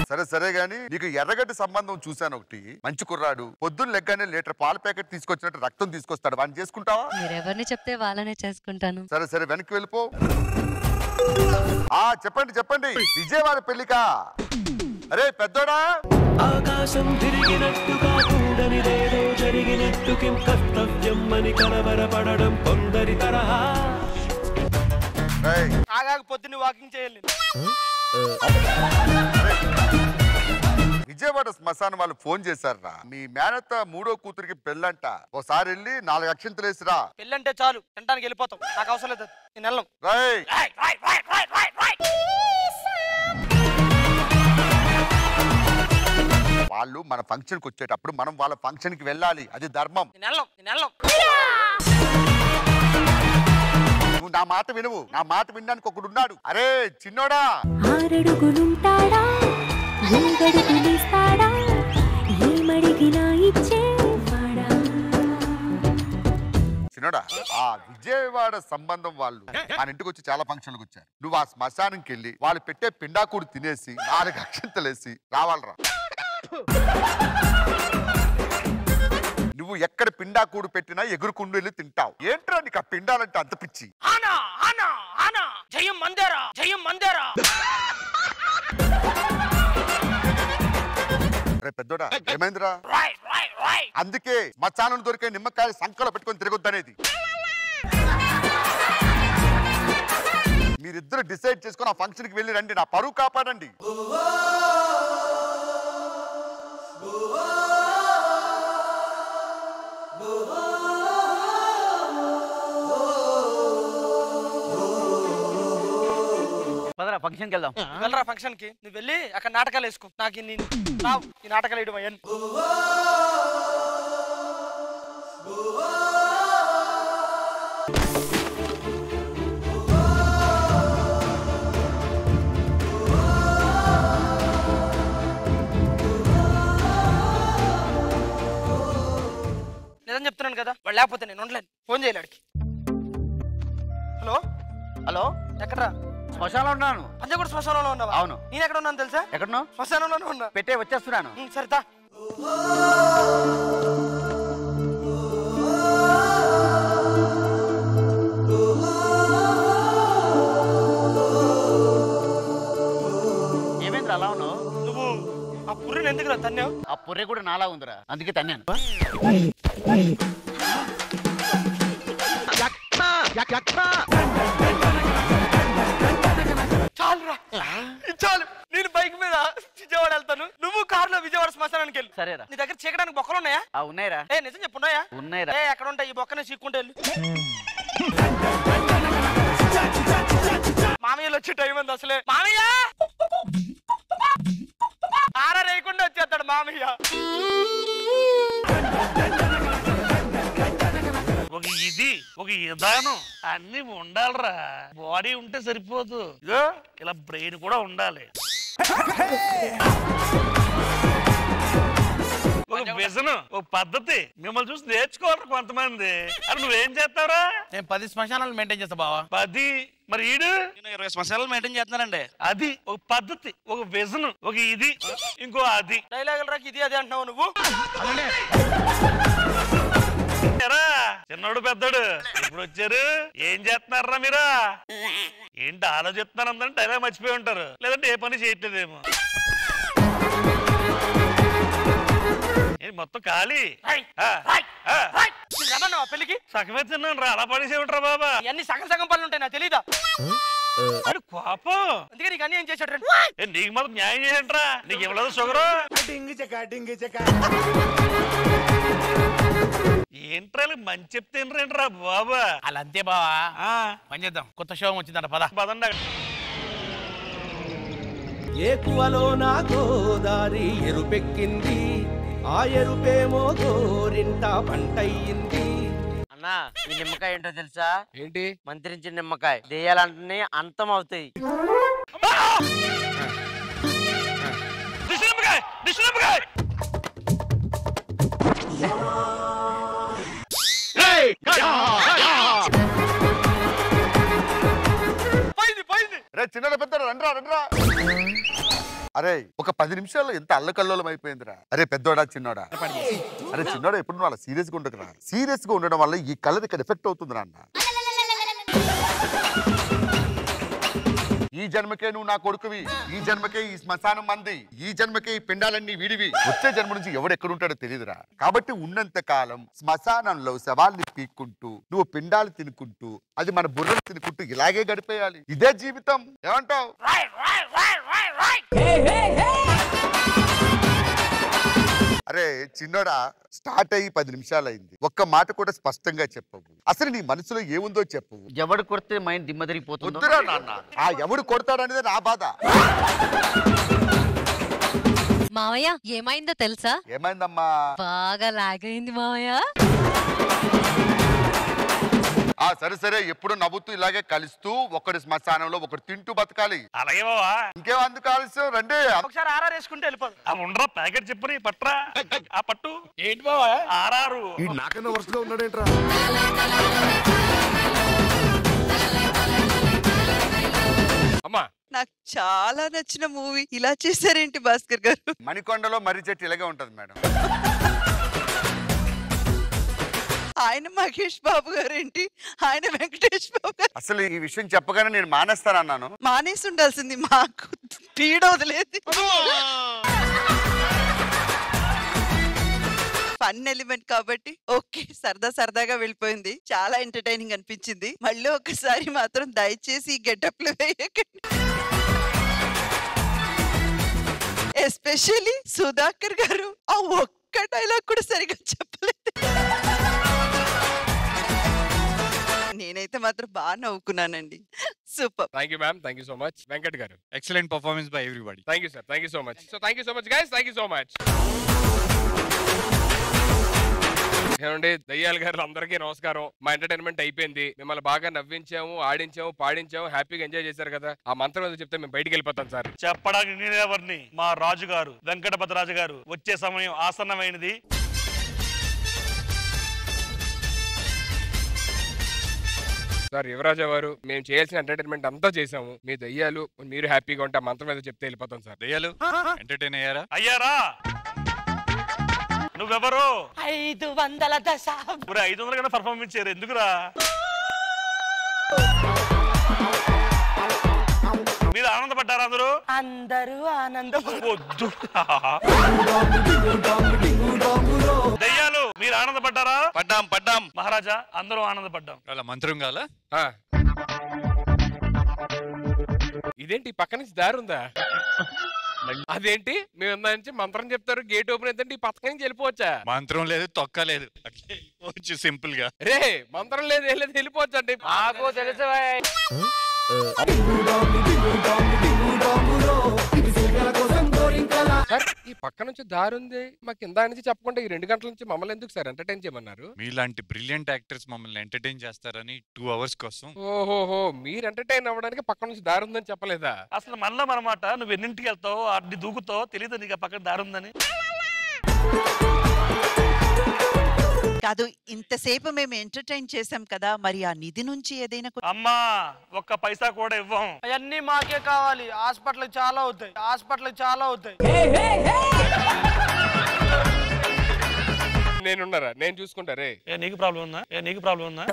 సరే సరే గాని నీకు ఎర్రగడ్డ సంబంధం చూశాను ఒకటి. మంచి కుర్రాడు, పొద్దున్న లెగ్గానే లీటర్ పాల ప్యాకెట్ తీసుకొచ్చినట్టు రక్తం తీసుకొస్తాడు. వాడిని చేసుకుంటావా? మీరెవరిని చెప్తే వాళ్ళనే చేసుకుంటాను. సరే సరే వెనక్కి వెళ్ళిపో. చెప్పండి చెప్పండి, విజయవాడ పెళ్లికా? అరే పెద్దోడా, ఆకాశం తిరిగినట్టుగా కూడనిదేదో జరిగినట్టుకి కర్తవ్యం అని కలవరపడడం కొందరి తరహా. పొద్దున్న వాకింగ్ చేయాలి. విజయవాడ శ్మశానం వాళ్ళు ఫోన్ చేశారా, మీ మేనత్త మూడో కూతురికి పెళ్ళంట, ఒకసారి వెళ్ళి 4 అక్షంతలు వేసిరా. పెళ్ళంటే చాలు, తినడానికి వెళ్ళిపోతాం, నాకు అవసరం లేదు, నేను వెళ్ళం. వాళ్ళు మన ఫంక్షన్ కి వచ్చేటప్పుడు మనం వాళ్ళ ఫంక్షన్ కి వెళ్ళాలి, అది ధర్మం. నువ్వు నా మాట వినువు, నా మాట వినడానికి ఒకడు ఉన్నాడు. అరే చిన్నోడా, ఆరడుగులుంటాడా, ఏమడిగినా ఇచ్చేవాడా. చిన్నోడా, ఆ విజయవాడ సంబంధం వాళ్ళు మన ఇంటికి వచ్చి చాలా ఫంక్షన్లకు వచ్చారు. నువ్వు ఆ శ్మశానంకి వెళ్ళి వాళ్ళు పెట్టే పిండాకూడు తినేసి 4 అక్షంతలేసి రావాలరా. నువ్వు ఎక్కడ పిండాకూడు పెట్టినా ఎగురుకుండు వెళ్ళి తింటావు. ఏంట్రా నీకు ఆ పిండాలంటే అంత పిచ్చి? జయం మందేరా, జయం మందేరా. పెద్దోడా ఏమైందిరా? అందుకే మచ్చాలను దొరికే నిమ్మకాయ సంకలో పెట్టుకొని తిరగొద్దనేది. మీరిద్దరు డిసైడ్ చేసుకుని ఆ ఫంక్షన్ కి వెళ్ళి రండి, నా పరువు కాపాడండి. పదరా ఫంక్షన్కి వెళ్దాం. వెళ్ళరా ఫంక్షన్ కి. నువ్వు వెళ్ళి అక్కడ నాటకాలు వేసుకో. నాకు ఈ నాటకాలు వేయడం అయ్యాను. నిజం చెప్తున్నాను కదా, వాళ్ళు లేకపోతే నేను ఉండలేను. ఫోన్ చేయలేడికి. హలో హలో, ఎక్కడరా? శ్మశానంలో ఉన్నాను. పంజాగుడి శ్మశానంలో ఉన్నావా? అవును. నేను ఎక్కడ ఉన్నాను తెలుసా? ఎక్కడనో శ్మశానంలోనే ఉన్నా. పెట్టే వచ్చేస్తున్నాను. సరితా. ఏమైందిరా అలా ఉన్నావు? నువ్వు ఆ పుర్రెని ఎందుకు తన్నావు? ఆ పుర్రె కూడా నాలా ఉందిరా, అందుకే తన్నాను. చాలురా, చాలు. నేను బైక్ మీద విజయవాడ వెళ్తాను, నువ్వు కారులో విజయవాడ శ్మశానానికి వెళ్ళు. సరేరా. నీ దగ్గర చీకడానికి బొక్కలు ఉన్నాయా? ఉన్నాయిరా. నిజం చెప్పు, ఉన్నాయా? ఉన్నాయిరా. ఎక్కడ ఉంటాయి? ఈ బొక్కనే చీక్కుంటే వెళ్ళు. మామయ్యలు వచ్చే టైం ఉంది అసలే. మామయ్య ఆరా రేయకుండా వచ్చేస్తాడు మామయ్య. ఇది ఒక విధానం అన్ని ఉండాలిరా. బాడీ ఉంటే సరిపోదు, ఇలా బ్రెయిన్ కూడా ఉండాలి. ఒక విజన్, ఒక పద్ధతి మిమ్మల్ని చూసి నేర్చుకోవాలి కొంతమంది. అది నువ్వేం చేస్తావురా? నేను 10 శ్మశానాలు మెయింటైన్ చేస్తా బావా. 10 మరి ఈడు 20 శ్మశానాలు మెయింటైన్ చేస్తున్నానండి. అది ఒక పద్ధతి, ఒక విజన్, ఒక ఇది, ఇంకో అది. డైలాగులు రాకి ఇది అది అంటున్నావు నువ్వు. చిన్నోడు పెద్దోడు ఇప్పుడు వచ్చారు, ఏం చేస్తున్నారా మీరా? ఏంటి ఆలోచిస్తున్నారు అందరూ డైలాగ్ మర్చిపోయి ఉంటారు, లేదంటే ఏ పని చేయట్లేదేమో. మొత్తం ఖాళీ. పెళ్లికి సగమే తిన్నాను రా, అలా పడేసే ఉంటారా బాబా? అన్ని సగం సగం పనులు ఉంటాయి, నాకు తెలీదా? కోపం అందుకే నీకు అన్యాయం చేశాడు. నీకు మాత్రం న్యాయం చేయండిరా. నీకు ఇవ్వలేదు షుగరు? ఏంట్రా మంచి చెప్తేనరా బాబా? అలా అంతే బావా. పని చేద్దాం, కొత్త షో వచ్చిందంట. పదండి. ఏకువలో నా గోదారి ఎరుపెక్కింది, ఆ ఎరుపేమో గోరింట పంటయ్యింది. అన్నా ఈ నిమ్మకాయ ఏంటో తెలుసా? ఏంటి? మంత్రించిన నిమ్మకాయ. దెయ్యాలంటే అంతం అవుతాయి. చిన్న పెద్ద రండ్రా రండ్రా. అరే ఒక 10 నిమిషాల్లో ఎంత అల్లకల్లోలం అయిపోయిందిరా. అరే పెద్దోడా చిన్నోడా? అరే చిన్నోడా ఎప్పుడు నువ్వు అలా సీరియస్ గా ఉండకురా. సీరియస్ గా ఉండడం వల్ల ఈ కలర్ ఇక్కడ ఎఫెక్ట్ అవుతుందిరా అన్న. ఈ జన్మకే నువ్వు నా కొడుకువి, ఈ జన్మకే ఈ శ్మశానం మంది, ఈ జన్మకే ఈ పిండాలన్నీ వీడివి. వచ్చే జన్మ నుంచి ఎవడు ఎక్కడుంటాడో తెలియదురా. కాబట్టి ఉన్నంత కాలం శ్మశానంలో శవాల్ని పీక్కుంటూ, నువ్వు పిండాలు తినుకుంటూ, అది మన బుర్రలు తినుకుంటూ ఇలాగే గడిపేయాలి. ఇదే జీవితం. ఏమంటావు? అరే చిన్నోడా, స్టార్ట్ అయ్యి 10 నిమిషాలు అయింది. ఒక్క మాట కూడా స్పష్టంగా చెప్పవు. అసలు నీ మనసులో ఏముందో చెప్పవు. ఎవడు కొడితే మైండ్ దిమ్మ తిరిగిపోతుంది. వద్దురా నాన్న, ఆ ఎవడు కొడతాడనేది నా బాధ. మావయ్య ఏమైందో తెలుసా? ఏమైందమ్మా? బాగా లాగ్ అయింది మావయ్య. సరే సరే, ఎప్పుడు నవ్వుతూ ఇలాగే కలుస్తూ, ఒకటి శ్మశానంలో ఒకటి తింటూ బతకాలి. అలాగే బావా. ఇంకేం అందుకు ఆలస్యం, రండి. ఒకసారి ఆర్ఆర్ వేసుకుంటే వెళ్ళిపోదు. ఉండరా ప్యాకెట్ చెప్పని పట్రా. ఆ పట్టు. ఏంటి బావా? ఆర్ఆర్. నాకన్నా వరుసగా ఉన్నాడేంట్రా? అమ్మా నాకు చాలా నచ్చిన మూవీ. ఇలా చేశారేంటి భాస్కర్ గారు? మణికొండలో మర్రి చెట్టు ఇలాగే ఉంటది మేడం. ఆయన మహేష్ బాబు గారు ఏంటి, ఆయన వెంకటేష్ బాబు గారు. అసలు ఈ విషయం చెప్పగానే నేను మానేస్తానన్నాను. మానేసి ఉండాల్సింది, మాకు పీడ వదిలేదు. ఫన్ ఎలిమెంట్ కాబట్టి ఓకే, సరదా సరదాగా వెళ్ళిపోయింది. చాలా ఎంటర్టైనింగ్ అనిపించింది. మళ్ళీ ఒకసారి మాత్రం దయచేసి ఈ గెటప్లు వేయకండి. ఎస్పెషల్లీ సుధాకర్ గారు ఆ ఒక్క డైలాగ్ కూడా సరిగా చెప్పలేదు. నేనైతే మాత్రం బాగా నవ్వుకున్నానండి. Super. Thank you ma'am, thank you so much. Venkat garu excellent performance by everybody. Thank you sir, thank you so much. So thank you so much guys, thank you so much. ఏమండి దయ్యాల గారు అందరికీ నమస్కారం. మా ఎంటర్టైన్మెంట్ అయిపోయింది. మిమ్మల్ని బాగా నవ్వించాము, ఆడించాము, పాడించాము, హ్యాపీగా ఎంజాయ్ చేశారు కదా. ఆ మంత్రం ఏదో చెప్తే మేము బయటికి వెళ్ళిపోతాం సార్. చెప్పడానికి నేనెవరిని? మా రాజు గారు, వెంకటపతి రాజు గారు. వచ్చే సమయం ఆసన్నమైనది. సార్ యువరాజా వారు, మేము చేయాల్సిన ఎంటర్టైన్మెంట్ అంతా చేసాము. మీ దయ్యాలు మీరు హ్యాపీగా ఉంటే ఆ మంత్రం ఏదో చెప్తే వెళ్ళిపోతాం సార్. దయ్యాలు ఎంటర్టైన్ అయ్యారా? అయ్యారా? నువ్వెవరు? 500 దశ. 500 కన్నా పర్ఫార్మెన్స్ చేయరు ఎందుకురా? మీరు ఆనందపడ్డారా? అందరూ ఆనందం. వద్దు. దయ్యాలు మీరు ఆనందపడ్డారా? పడ్డాం మహారాజా, అందరూ ఆనందపడ్డాం. అలా మంత్రం కాల. ఇదేంటి పక్క నుంచి దారి ఉందా? అదేంటి మేము నుంచి మంత్రం చెప్తారు, గేట్ ఓపెన్ అయితే ఈ పథకం నుంచి వెళ్ళిపోవచ్చా? మంత్రం లేదు, తొక్క లేదు, సింపుల్ గా. రే మంత్రం లేదు, ఏం లేదు, వెళ్ళిపోవచ్చు అండి. మాకు తెలుసు. సార్ ఈ పక్క నుంచి దారి ఉంది మాకు కింద నుంచి చెప్పకుండా ఈ 2 గంటల నుంచి మమ్మల్ని ఎందుకు సార్ ఎంటర్టైన్ చేయమన్నారు? మీలాంటి బ్రిలియంట్ యాక్టర్స్ మమ్మల్ని ఎంటర్టైన్ చేస్తారని 2 hours కోసం. ఓహోహో, మీరు ఎంటర్టైన్ అవ్వడానికి పక్క నుంచి దారి ఉందని చెప్పలేదా? అసలు మళ్ళా మనమాట నువ్వు ఎన్నింటికి వెళ్తావు అడ్డి దూకుతావు తెలియదు నీకు పక్కన దారి ఉందని. కాదు, ఇంతసేపు మేము ఎంటర్టైన్ చేసాం కదా, మరి ఆ నిధి నుంచి ఏదైనా అమ్మా ఒక్క పైసా కూడా ఇవ్వం. అవన్నీ మాకే కావాలి. హాస్పిటల్ చాలా అవుతాయి, హాస్పిటల్ చాలా అవుతాయి. నేనున్నారా, నేను చూసుకుంటారే. నీకు ప్రాబ్లం ఉందా? నీకు ప్రాబ్లం ఉందా?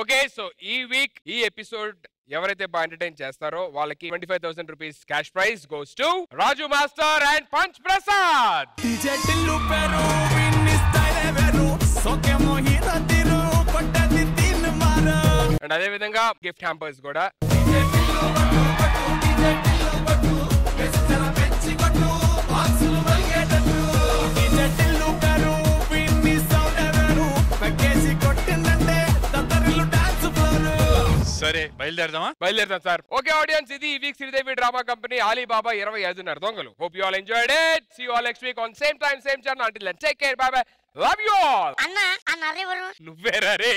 ఓకే, సో ఈ వీక్ ఈ ఎపిసోడ్ ఎవరైతే బాగా ఎంటర్టైన్ చేస్తారో వాళ్ళకి 25,000 rupees cash prize goes to Raju master and punch Prasad. And అదే విధంగా గిఫ్ట్ హ్యాంపర్స్ కూడా. సరే బయలుదేరదామా? బయలుదేరదాం సార్. ఓకే ఆడియన్స్, ఇది ఈ week Sridevi drama company Ali Baba 25 దొంగలు. Hope you all enjoyed it. See you all next week on same time same channel. Until then take care, bye bye, love you all. అన్న ఆ నర్రెవరు? నువ్వేరా రే.